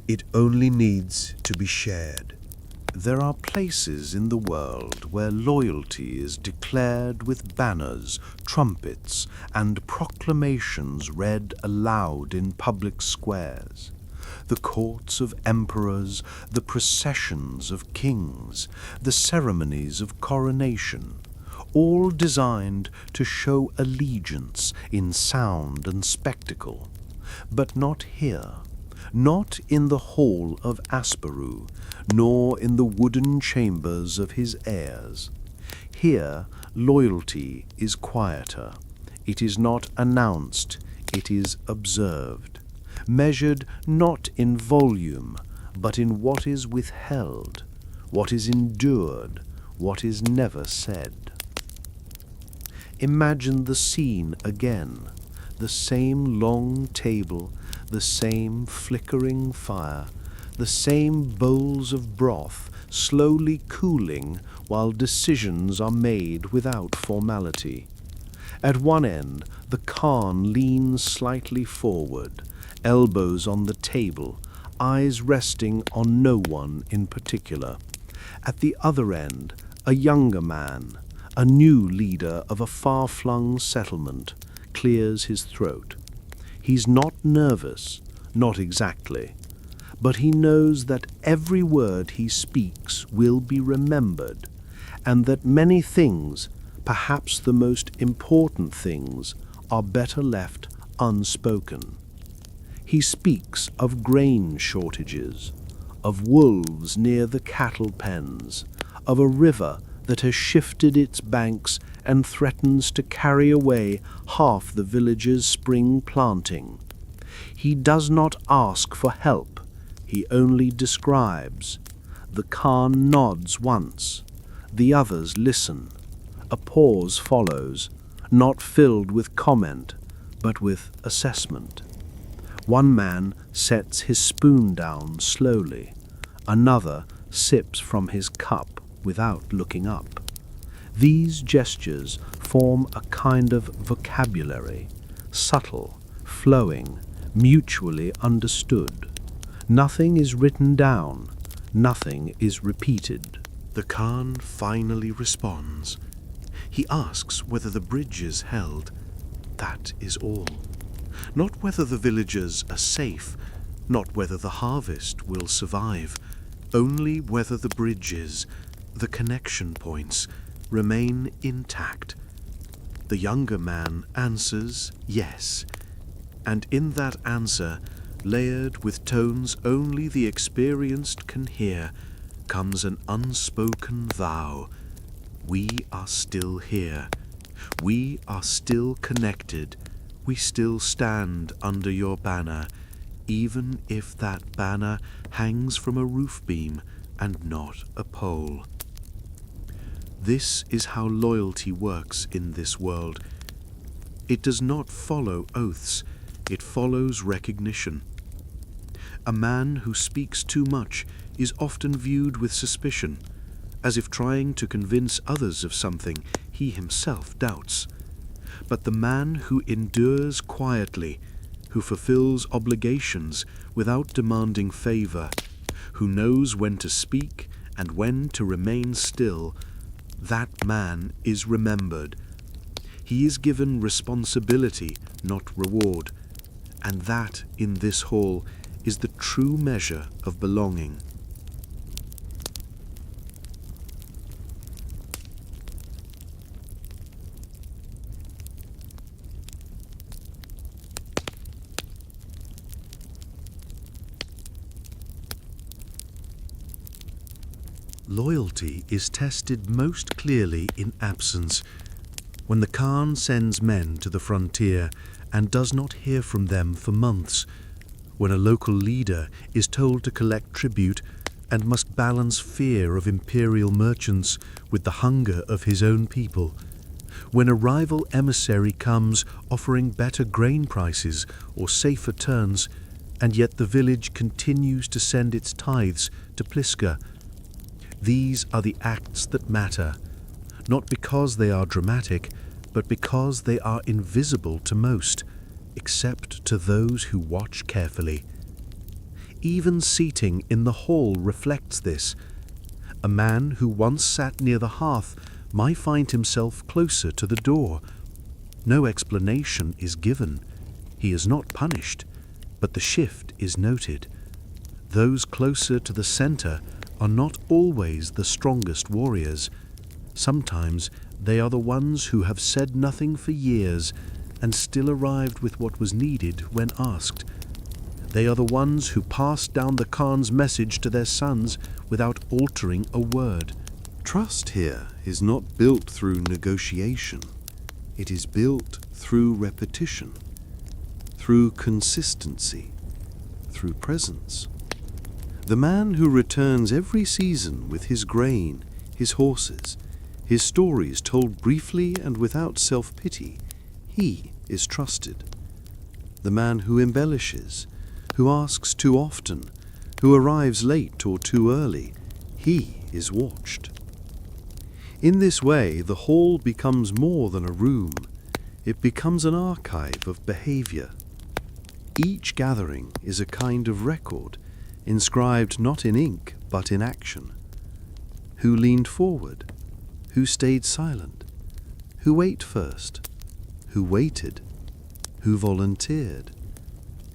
It only needs to be shared. There are places in the world where loyalty is declared with banners, trumpets, and proclamations read aloud in public squares. The courts of emperors, the processions of kings, the ceremonies of coronation, all designed to show allegiance in sound and spectacle. But not here, not in the hall of Asperu, nor in the wooden chambers of his heirs. Here loyalty is quieter. It is not announced, it is observed, measured not in volume, but in what is withheld, what is endured, what is never said. Imagine the scene again, the same long table, the same flickering fire, the same bowls of broth slowly cooling while decisions are made without formality. At one end, the Khan leans slightly forward, elbows on the table, eyes resting on no one in particular. At the other end, a younger man, a new leader of a far-flung settlement, clears his throat. He's not nervous, not exactly, but he knows that every word he speaks will be remembered, and that many things, perhaps the most important things, are better left unspoken. He speaks of grain shortages, of wolves near the cattle pens, of a river that has shifted its banks and threatens to carry away half the village's spring planting. He does not ask for help, he only describes. The Khan nods once, the others listen. A pause follows, not filled with comment, but with assessment. One man sets his spoon down slowly, another sips from his cup without looking up. These gestures form a kind of vocabulary, subtle, flowing, mutually understood. Nothing is written down, nothing is repeated. The Khan finally responds. He asks whether the bridge is held. That is all. Not whether the villagers are safe, not whether the harvest will survive, only whether the bridges, the connection points, remain intact. The younger man answers yes, and in that answer, layered with tones only the experienced can hear, comes an unspoken vow. We are still here. We are still connected. We still stand under your banner, even if that banner hangs from a roof beam and not a pole. This is how loyalty works in this world. It does not follow oaths, it follows recognition. A man who speaks too much is often viewed with suspicion, as if trying to convince others of something he himself doubts. But the man who endures quietly, who fulfills obligations without demanding favor, who knows when to speak and when to remain still, that man is remembered. He is given responsibility, not reward, and that, in this hall, is the true measure of belonging. Loyalty is tested most clearly in absence, when the Khan sends men to the frontier and does not hear from them for months, when a local leader is told to collect tribute and must balance fear of imperial merchants with the hunger of his own people. When a rival emissary comes offering better grain prices or safer terms, and yet the village continues to send its tithes to Pliska. These are the acts that matter, not because they are dramatic, but because they are invisible to most, except to those who watch carefully. Even seating in the hall reflects this. A man who once sat near the hearth might find himself closer to the door. No explanation is given. He is not punished, but the shift is noted. Those closer to the center are not always the strongest warriors. Sometimes they are the ones who have said nothing for years and still arrived with what was needed when asked. They are the ones who passed down the Khan's message to their sons without altering a word. Trust here is not built through negotiation. It is built through repetition, through consistency, through presence. The man who returns every season with his grain, his horses, his stories told briefly and without self-pity, he is trusted. The man who embellishes, who asks too often, who arrives late or too early, he is watched. In this way, the hall becomes more than a room. It becomes an archive of behavior. Each gathering is a kind of record, inscribed not in ink but in action. Who leaned forward? Who stayed silent? Who ate first? Who waited? Who volunteered?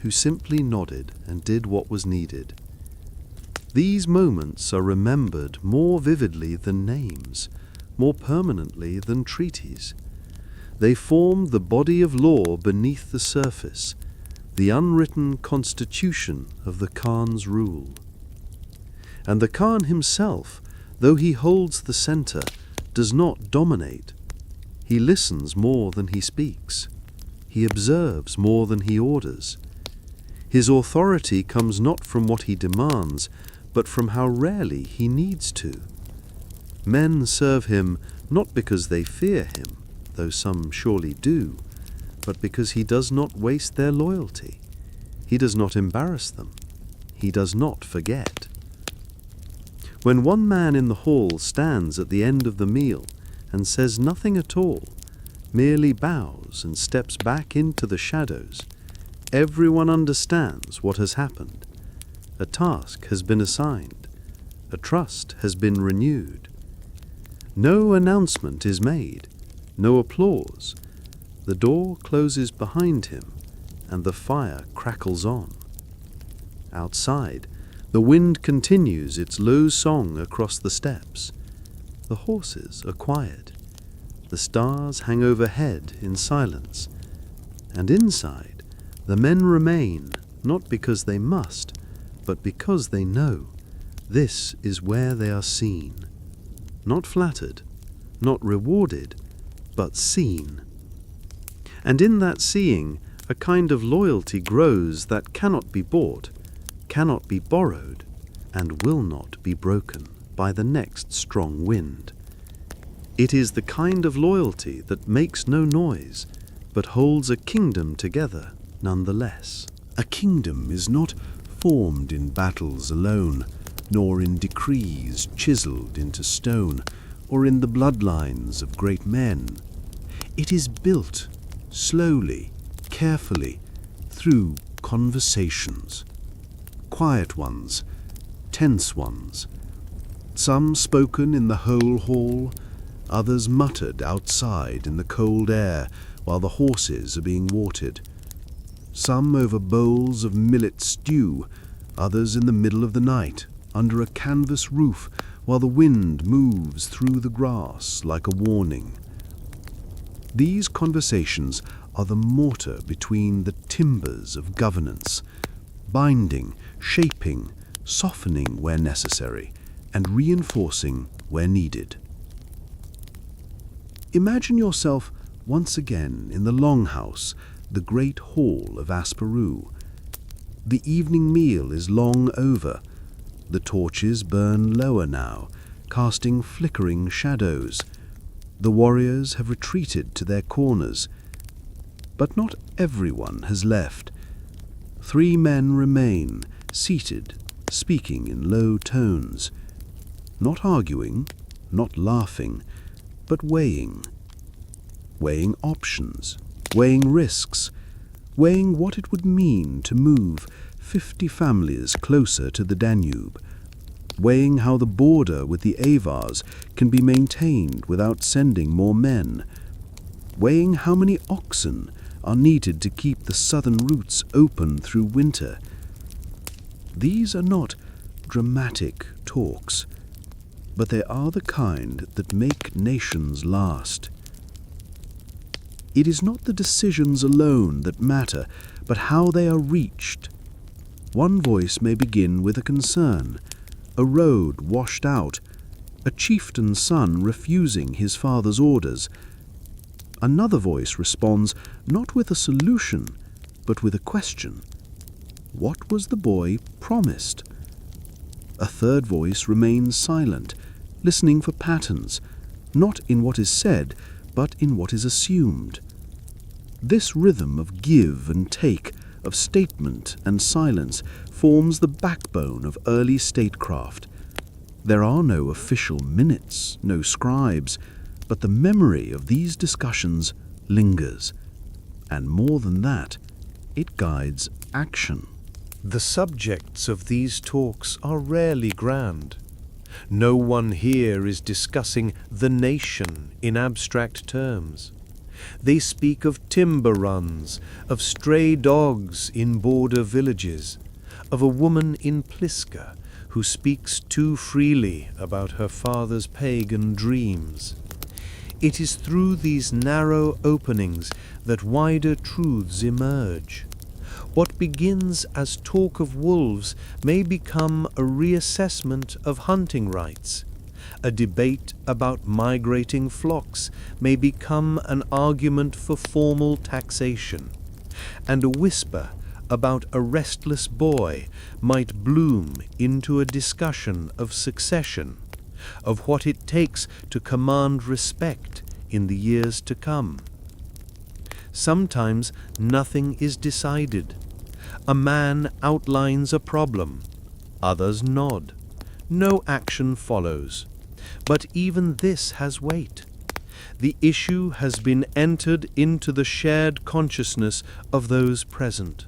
Who simply nodded and did what was needed? These moments are remembered more vividly than names, more permanently than treaties. They form the body of law beneath the surface, the unwritten constitution of the Khan's rule. And the Khan himself, though he holds the center, does not dominate. He listens more than he speaks. He observes more than he orders. His authority comes not from what he demands, but from how rarely he needs to. Men serve him not because they fear him, though some surely do, but because he does not waste their loyalty. He does not embarrass them. He does not forget. When one man in the hall stands at the end of the meal and says nothing at all, merely bows and steps back into the shadows, everyone understands what has happened. A task has been assigned. A trust has been renewed. No announcement is made, no applause. The door closes behind him, and the fire crackles on. Outside, the wind continues its low song across the steppes. The horses are quiet. The stars hang overhead in silence. And inside, the men remain, not because they must, but because they know this is where they are seen. Not flattered, not rewarded, but seen. And in that seeing, a kind of loyalty grows that cannot be bought, cannot be borrowed, and will not be broken by the next strong wind. It is the kind of loyalty that makes no noise, but holds a kingdom together nonetheless. A kingdom is not formed in battles alone, nor in decrees chiseled into stone, or in the bloodlines of great men. It is built slowly, carefully, through conversations. Quiet ones, tense ones. Some spoken in the whole hall, others muttered outside in the cold air while the horses are being watered. Some over bowls of millet stew, others in the middle of the night, under a canvas roof, while the wind moves through the grass like a warning. These conversations are the mortar between the timbers of governance, binding, shaping, softening where necessary, and reinforcing where needed. Imagine yourself once again in the longhouse, the great hall of Asperu. The evening meal is long over. The torches burn lower now, casting flickering shadows. The warriors have retreated to their corners. But not everyone has left. 3 men remain, seated, speaking in low tones. Not arguing, not laughing, but weighing. Weighing options, weighing risks, weighing what it would mean to move 50 families closer to the Danube, weighing how the border with the Avars can be maintained without sending more men, weighing how many oxen are needed to keep the southern routes open through winter. These are not dramatic talks, but they are the kind that make nations last. It is not the decisions alone that matter, but how they are reached. One voice may begin with a concern, a road washed out, a chieftain's son refusing his father's orders. Another voice responds not with a solution, but with a question. What was the boy promised? A third voice remains silent, listening for patterns, not in what is said, but in what is assumed. This rhythm of give and take, of statement and silence, forms the backbone of early statecraft. There are no official minutes, no scribes, but the memory of these discussions lingers. And more than that, it guides action. The subjects of these talks are rarely grand. No one here is discussing the nation in abstract terms. They speak of timber runs, of stray dogs in border villages, of a woman in Pliska who speaks too freely about her father's pagan dreams. It is through these narrow openings that wider truths emerge. What begins as talk of wolves may become a reassessment of hunting rights. A debate about migrating flocks may become an argument for formal taxation, and a whisper about a restless boy might bloom into a discussion of succession, of what it takes to command respect in the years to come. Sometimes nothing is decided. A man outlines a problem. Others nod. No action follows. But even this has weight. The issue has been entered into the shared consciousness of those present.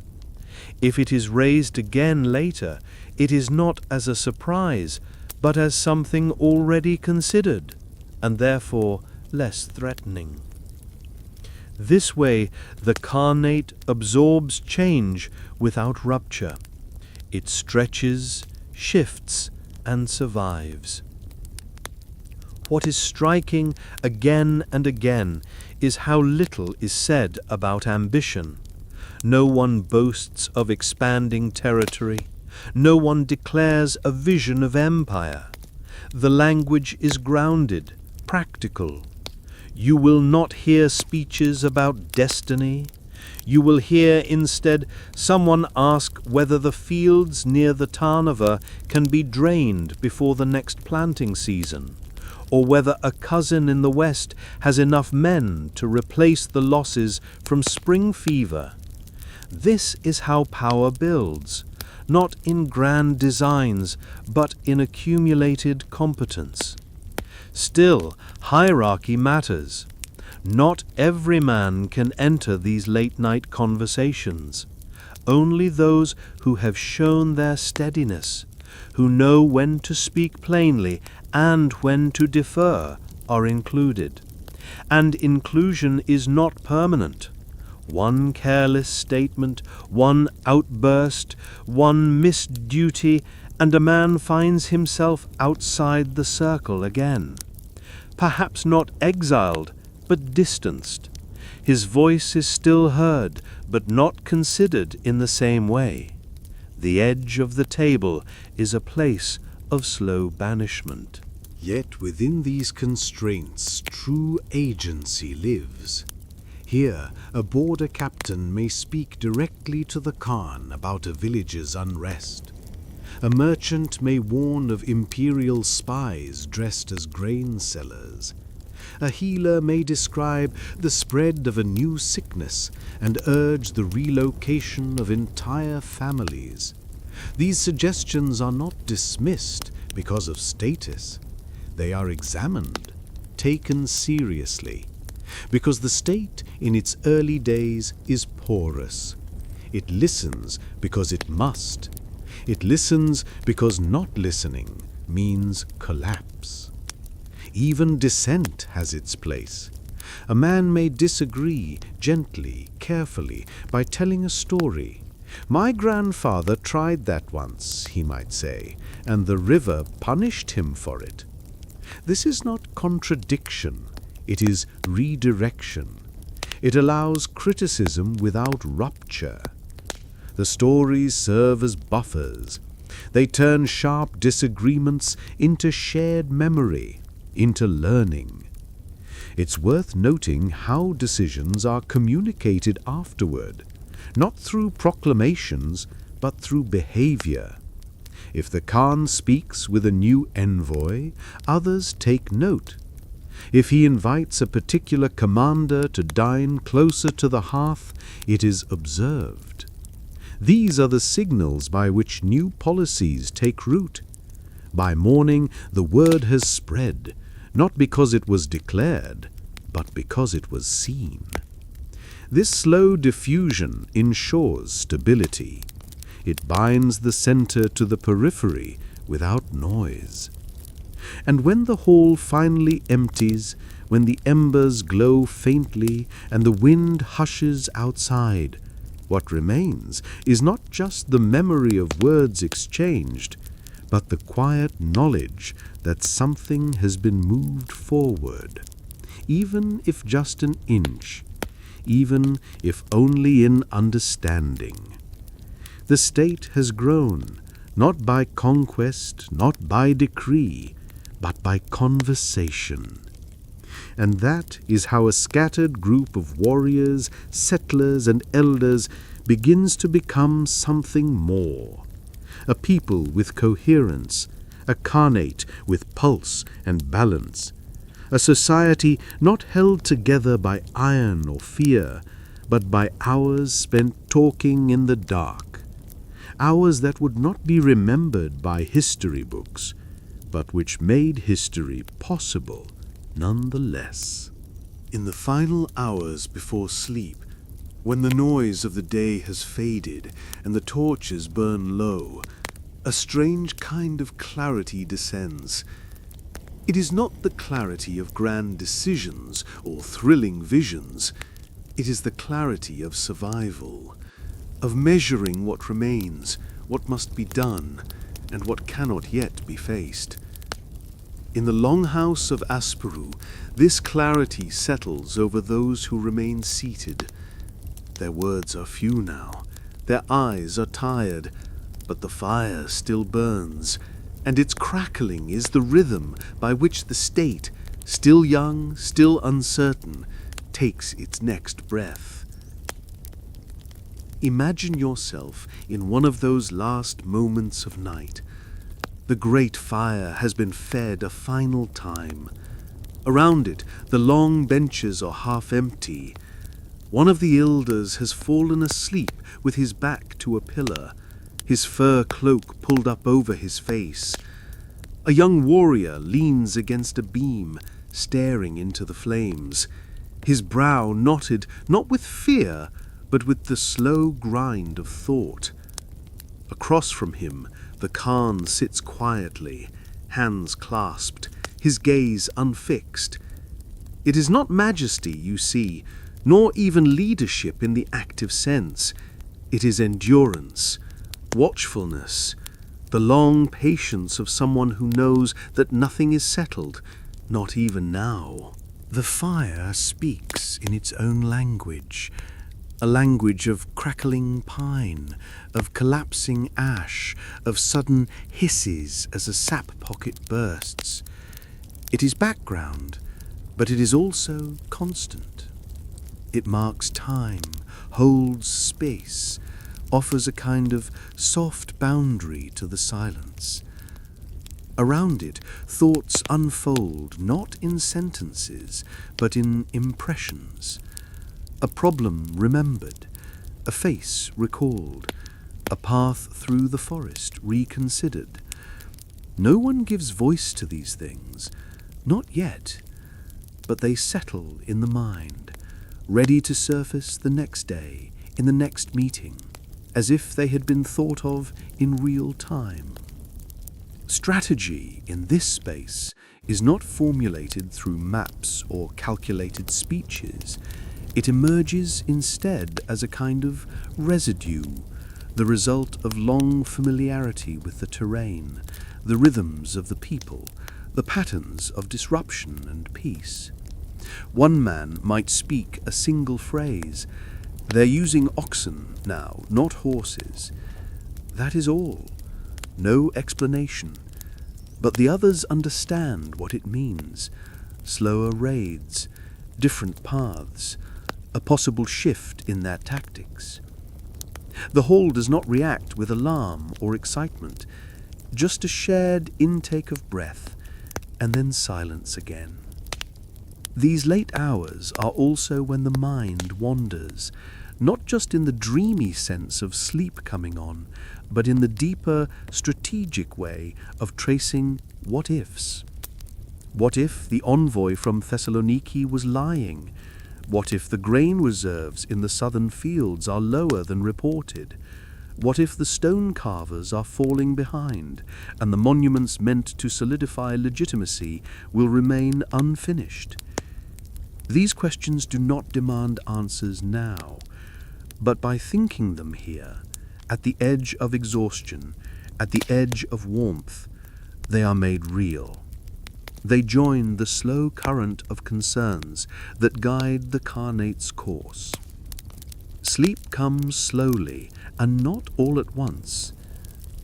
If it is raised again later, it is not as a surprise, but as something already considered, and therefore less threatening. This way, the Khanate absorbs change without rupture. It stretches, shifts, and survives. What is striking again and again is how little is said about ambition. No one boasts of expanding territory. No one declares a vision of empire. The language is grounded, practical. You will not hear speeches about destiny. You will hear instead someone ask whether the fields near the Tarnava can be drained before the next planting season, or whether a cousin in the west has enough men to replace the losses from spring fever. This is how power builds, not in grand designs, but in accumulated competence. Still, hierarchy matters. Not every man can enter these late-night conversations. Only those who have shown their steadiness, who know when to speak plainly and when to defer, are included. And inclusion is not permanent. One careless statement, one outburst, one missed duty, and a man finds himself outside the circle again. Perhaps not exiled, but distanced. His voice is still heard, but not considered in the same way. The edge of the table is a place of slow banishment. Yet within these constraints, true agency lives. Here, a border captain may speak directly to the Khan about a village's unrest. A merchant may warn of imperial spies dressed as grain sellers. A healer may describe the spread of a new sickness and urge the relocation of entire families. These suggestions are not dismissed because of status. They are examined, taken seriously, because the state in its early days is porous. It listens because it must. It listens because not listening means collapse. Even dissent has its place. A man may disagree gently, carefully, by telling a story. "My grandfather tried that once," he might say, "and the river punished him for it." This is not contradiction, it is redirection. It allows criticism without rupture. The stories serve as buffers. They turn sharp disagreements into shared memory, into learning. It's worth noting how decisions are communicated afterward, not through proclamations, but through behavior. If the Khan speaks with a new envoy, others take note. If he invites a particular commander to dine closer to the hearth, it is observed. These are the signals by which new policies take root. By morning, the word has spread, not because it was declared, but because it was seen. This slow diffusion ensures stability. It binds the center to the periphery without noise. And when the hall finally empties, when the embers glow faintly and the wind hushes outside, what remains is not just the memory of words exchanged, but the quiet knowledge that something has been moved forward, even if just an inch, even if only in understanding. The state has grown, not by conquest, not by decree, but by conversation. And that is how a scattered group of warriors, settlers, and elders begins to become something more. A people with coherence, a khanate with pulse and balance, a society not held together by iron or fear, but by hours spent talking in the dark, hours that would not be remembered by history books, but which made history possible nonetheless. In the final hours before sleep, when the noise of the day has faded and the torches burn low, a strange kind of clarity descends. It is not the clarity of grand decisions or thrilling visions. It is the clarity of survival, of measuring what remains, what must be done, and what cannot yet be faced. In the longhouse of Asperu, this clarity settles over those who remain seated. Their words are few now, their eyes are tired, but the fire still burns, and its crackling is the rhythm by which the state, still young, still uncertain, takes its next breath. Imagine yourself in one of those last moments of night. The great fire has been fed a final time. Around it, the long benches are half empty. One of the elders has fallen asleep with his back to a pillar, his fur cloak pulled up over his face. A young warrior leans against a beam, staring into the flames, his brow knotted not with fear, but with the slow grind of thought. Across from him, the Khan sits quietly, hands clasped, his gaze unfixed. It is not majesty, you see, nor even leadership in the active sense. It is endurance, watchfulness, the long patience of someone who knows that nothing is settled, not even now. The fire speaks in its own language, a language of crackling pine, of collapsing ash, of sudden hisses as a sap pocket bursts. It is background, but it is also constant. It marks time, holds space, offers a kind of soft boundary to the silence. Around it, thoughts unfold not in sentences, but in impressions. A problem remembered, a face recalled, a path through the forest reconsidered. No one gives voice to these things, not yet, but they settle in the mind, ready to surface the next day, in the next meeting, as if they had been thought of in real time. Strategy in this space is not formulated through maps or calculated speeches. It emerges instead as a kind of residue, the result of long familiarity with the terrain, the rhythms of the people, the patterns of disruption and peace. One man might speak a single phrase. They're using oxen now, not horses. That is all. No explanation. But the others understand what it means. Slower raids, different paths, a possible shift in their tactics. The whole does not react with alarm or excitement, just a shared intake of breath, and then silence again. These late hours are also when the mind wanders, not just in the dreamy sense of sleep coming on, but in the deeper, strategic way of tracing what-ifs. What if the envoy from Thessaloniki was lying? What if the grain reserves in the southern fields are lower than reported? What if the stone carvers are falling behind, and the monuments meant to solidify legitimacy will remain unfinished? These questions do not demand answers now, but by thinking them here, at the edge of exhaustion, at the edge of warmth, they are made real. They join the slow current of concerns that guide the Khanate course. Sleep comes slowly and not all at once.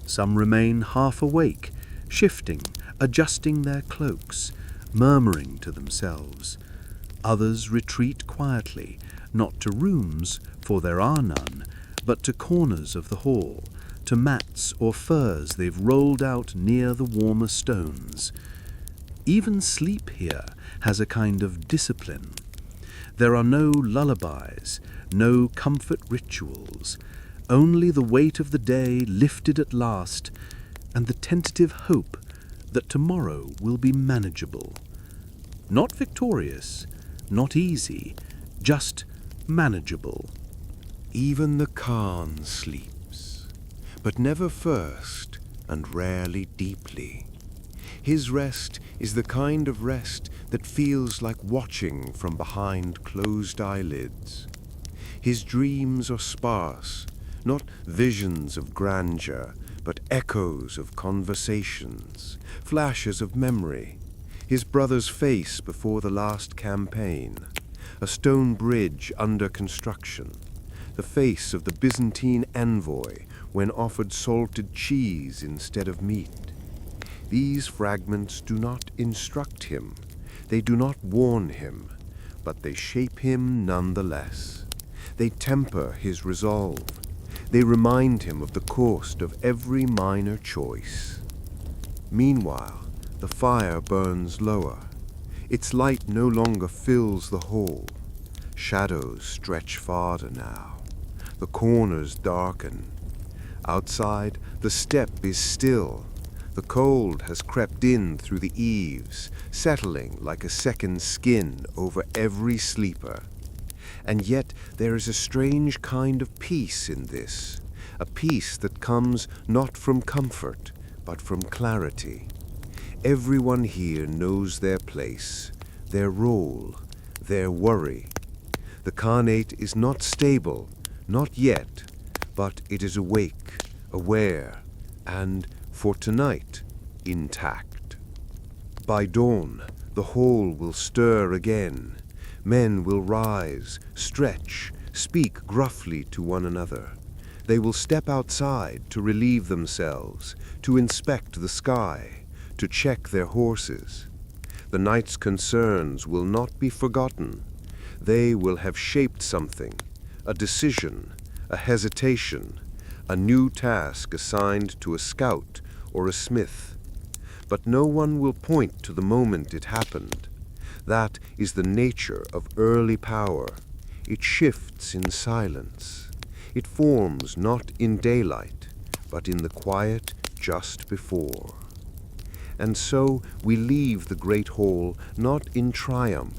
Some remain half awake, shifting, adjusting their cloaks, murmuring to themselves. Others retreat quietly, not to rooms, for there are none, but to corners of the hall, to mats or furs they've rolled out near the warmer stones. Even sleep here has a kind of discipline. There are no lullabies, no comfort rituals, only the weight of the day lifted at last, and the tentative hope that tomorrow will be manageable. Not victorious, not easy, just manageable. Even the Khan sleeps, but never first and rarely deeply. His rest is the kind of rest that feels like watching from behind closed eyelids. His dreams are sparse, not visions of grandeur, but echoes of conversations, flashes of memory. His brother's face before the last campaign, a stone bridge under construction, the face of the Byzantine envoy when offered salted cheese instead of meat. These fragments do not instruct him, they do not warn him, but they shape him nonetheless. They temper his resolve. They remind him of the cost of every minor choice. Meanwhile, the fire burns lower. Its light no longer fills the hall. Shadows stretch farther now. The corners darken. Outside, the steppe is still. The cold has crept in through the eaves, settling like a second skin over every sleeper. And yet there is a strange kind of peace in this, a peace that comes not from comfort, but from clarity. Everyone here knows their place, their role, their worry. The Khanate is not stable, not yet, but it is awake, aware, and, for tonight, intact. By dawn, the hall will stir again. Men will rise, stretch, speak gruffly to one another. They will step outside to relieve themselves, to inspect the sky, to check their horses. The night's concerns will not be forgotten. They will have shaped something, a decision, a hesitation, a new task assigned to a scout or a smith. But no one will point to the moment it happened. That is the nature of early power. It shifts in silence. It forms not in daylight, but in the quiet just before. And so we leave the great hall not in triumph,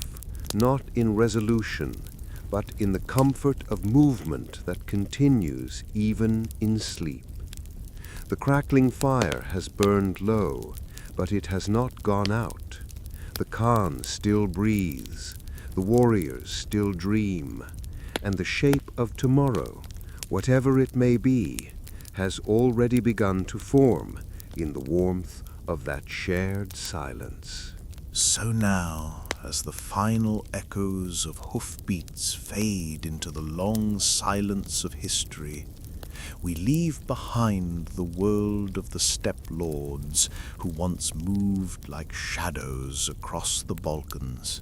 not in resolution, but in the comfort of movement that continues even in sleep. The crackling fire has burned low, but it has not gone out. The Khan still breathes, the warriors still dream, and the shape of tomorrow, whatever it may be, has already begun to form in the warmth of that shared silence. So now, as the final echoes of hoofbeats fade into the long silence of history, we leave behind the world of the steppe lords who once moved like shadows across the Balkans.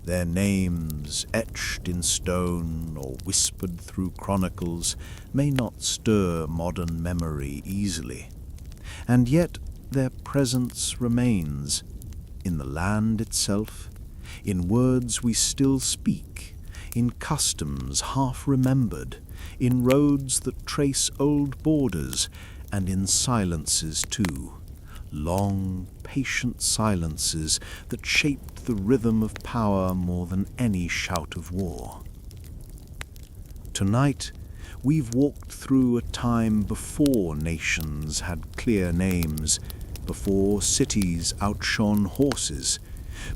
Their names, etched in stone or whispered through chronicles, may not stir modern memory easily, and yet their presence remains in the land itself, in words we still speak, in customs half remembered, in roads that trace old borders, and in silences too, long, patient silences that shaped the rhythm of power more than any shout of war. Tonight, we've walked through a time before nations had clear names, before cities outshone horses,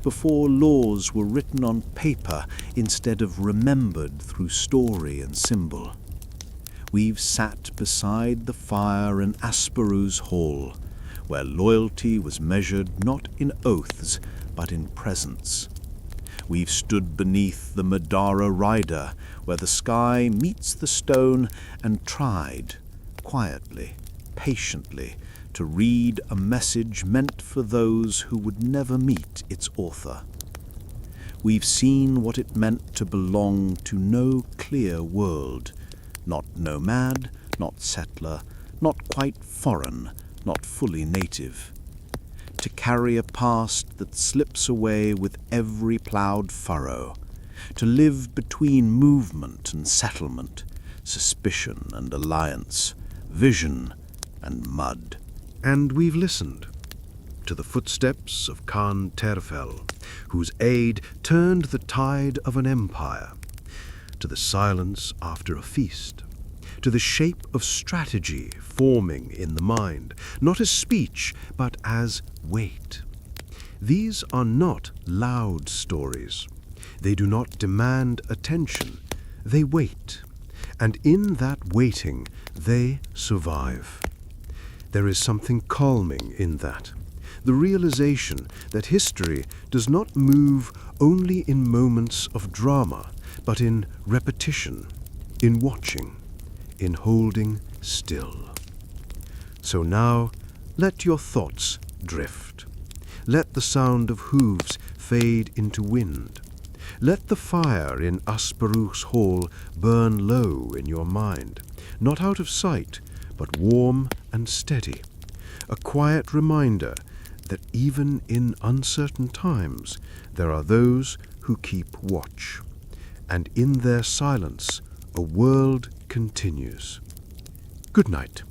before laws were written on paper instead of remembered through story and symbol. We've sat beside the fire in Asparuh's hall, where loyalty was measured not in oaths, but in presence. We've stood beneath the Madara rider, where the sky meets the stone, and tried, quietly, patiently, to read a message meant for those who would never meet its author. We've seen what it meant to belong to no clear world, not nomad, not settler, not quite foreign, not fully native. To carry a past that slips away with every ploughed furrow, to live between movement and settlement, suspicion and alliance, vision and mud. And we've listened to the footsteps of Khan Terfel, whose aid turned the tide of an empire, to the silence after a feast, to the shape of strategy forming in the mind, not as speech, but as weight. These are not loud stories. They do not demand attention. They wait, and in that waiting, they survive. There is something calming in that, the realization that history does not move only in moments of drama, but in repetition, in watching, in holding still. So now, let your thoughts drift. Let the sound of hooves fade into wind. Let the fire in Asparuh's hall burn low in your mind, not out of sight, but warm and steady, a quiet reminder that even in uncertain times there are those who keep watch, and in their silence a world continues. Good night.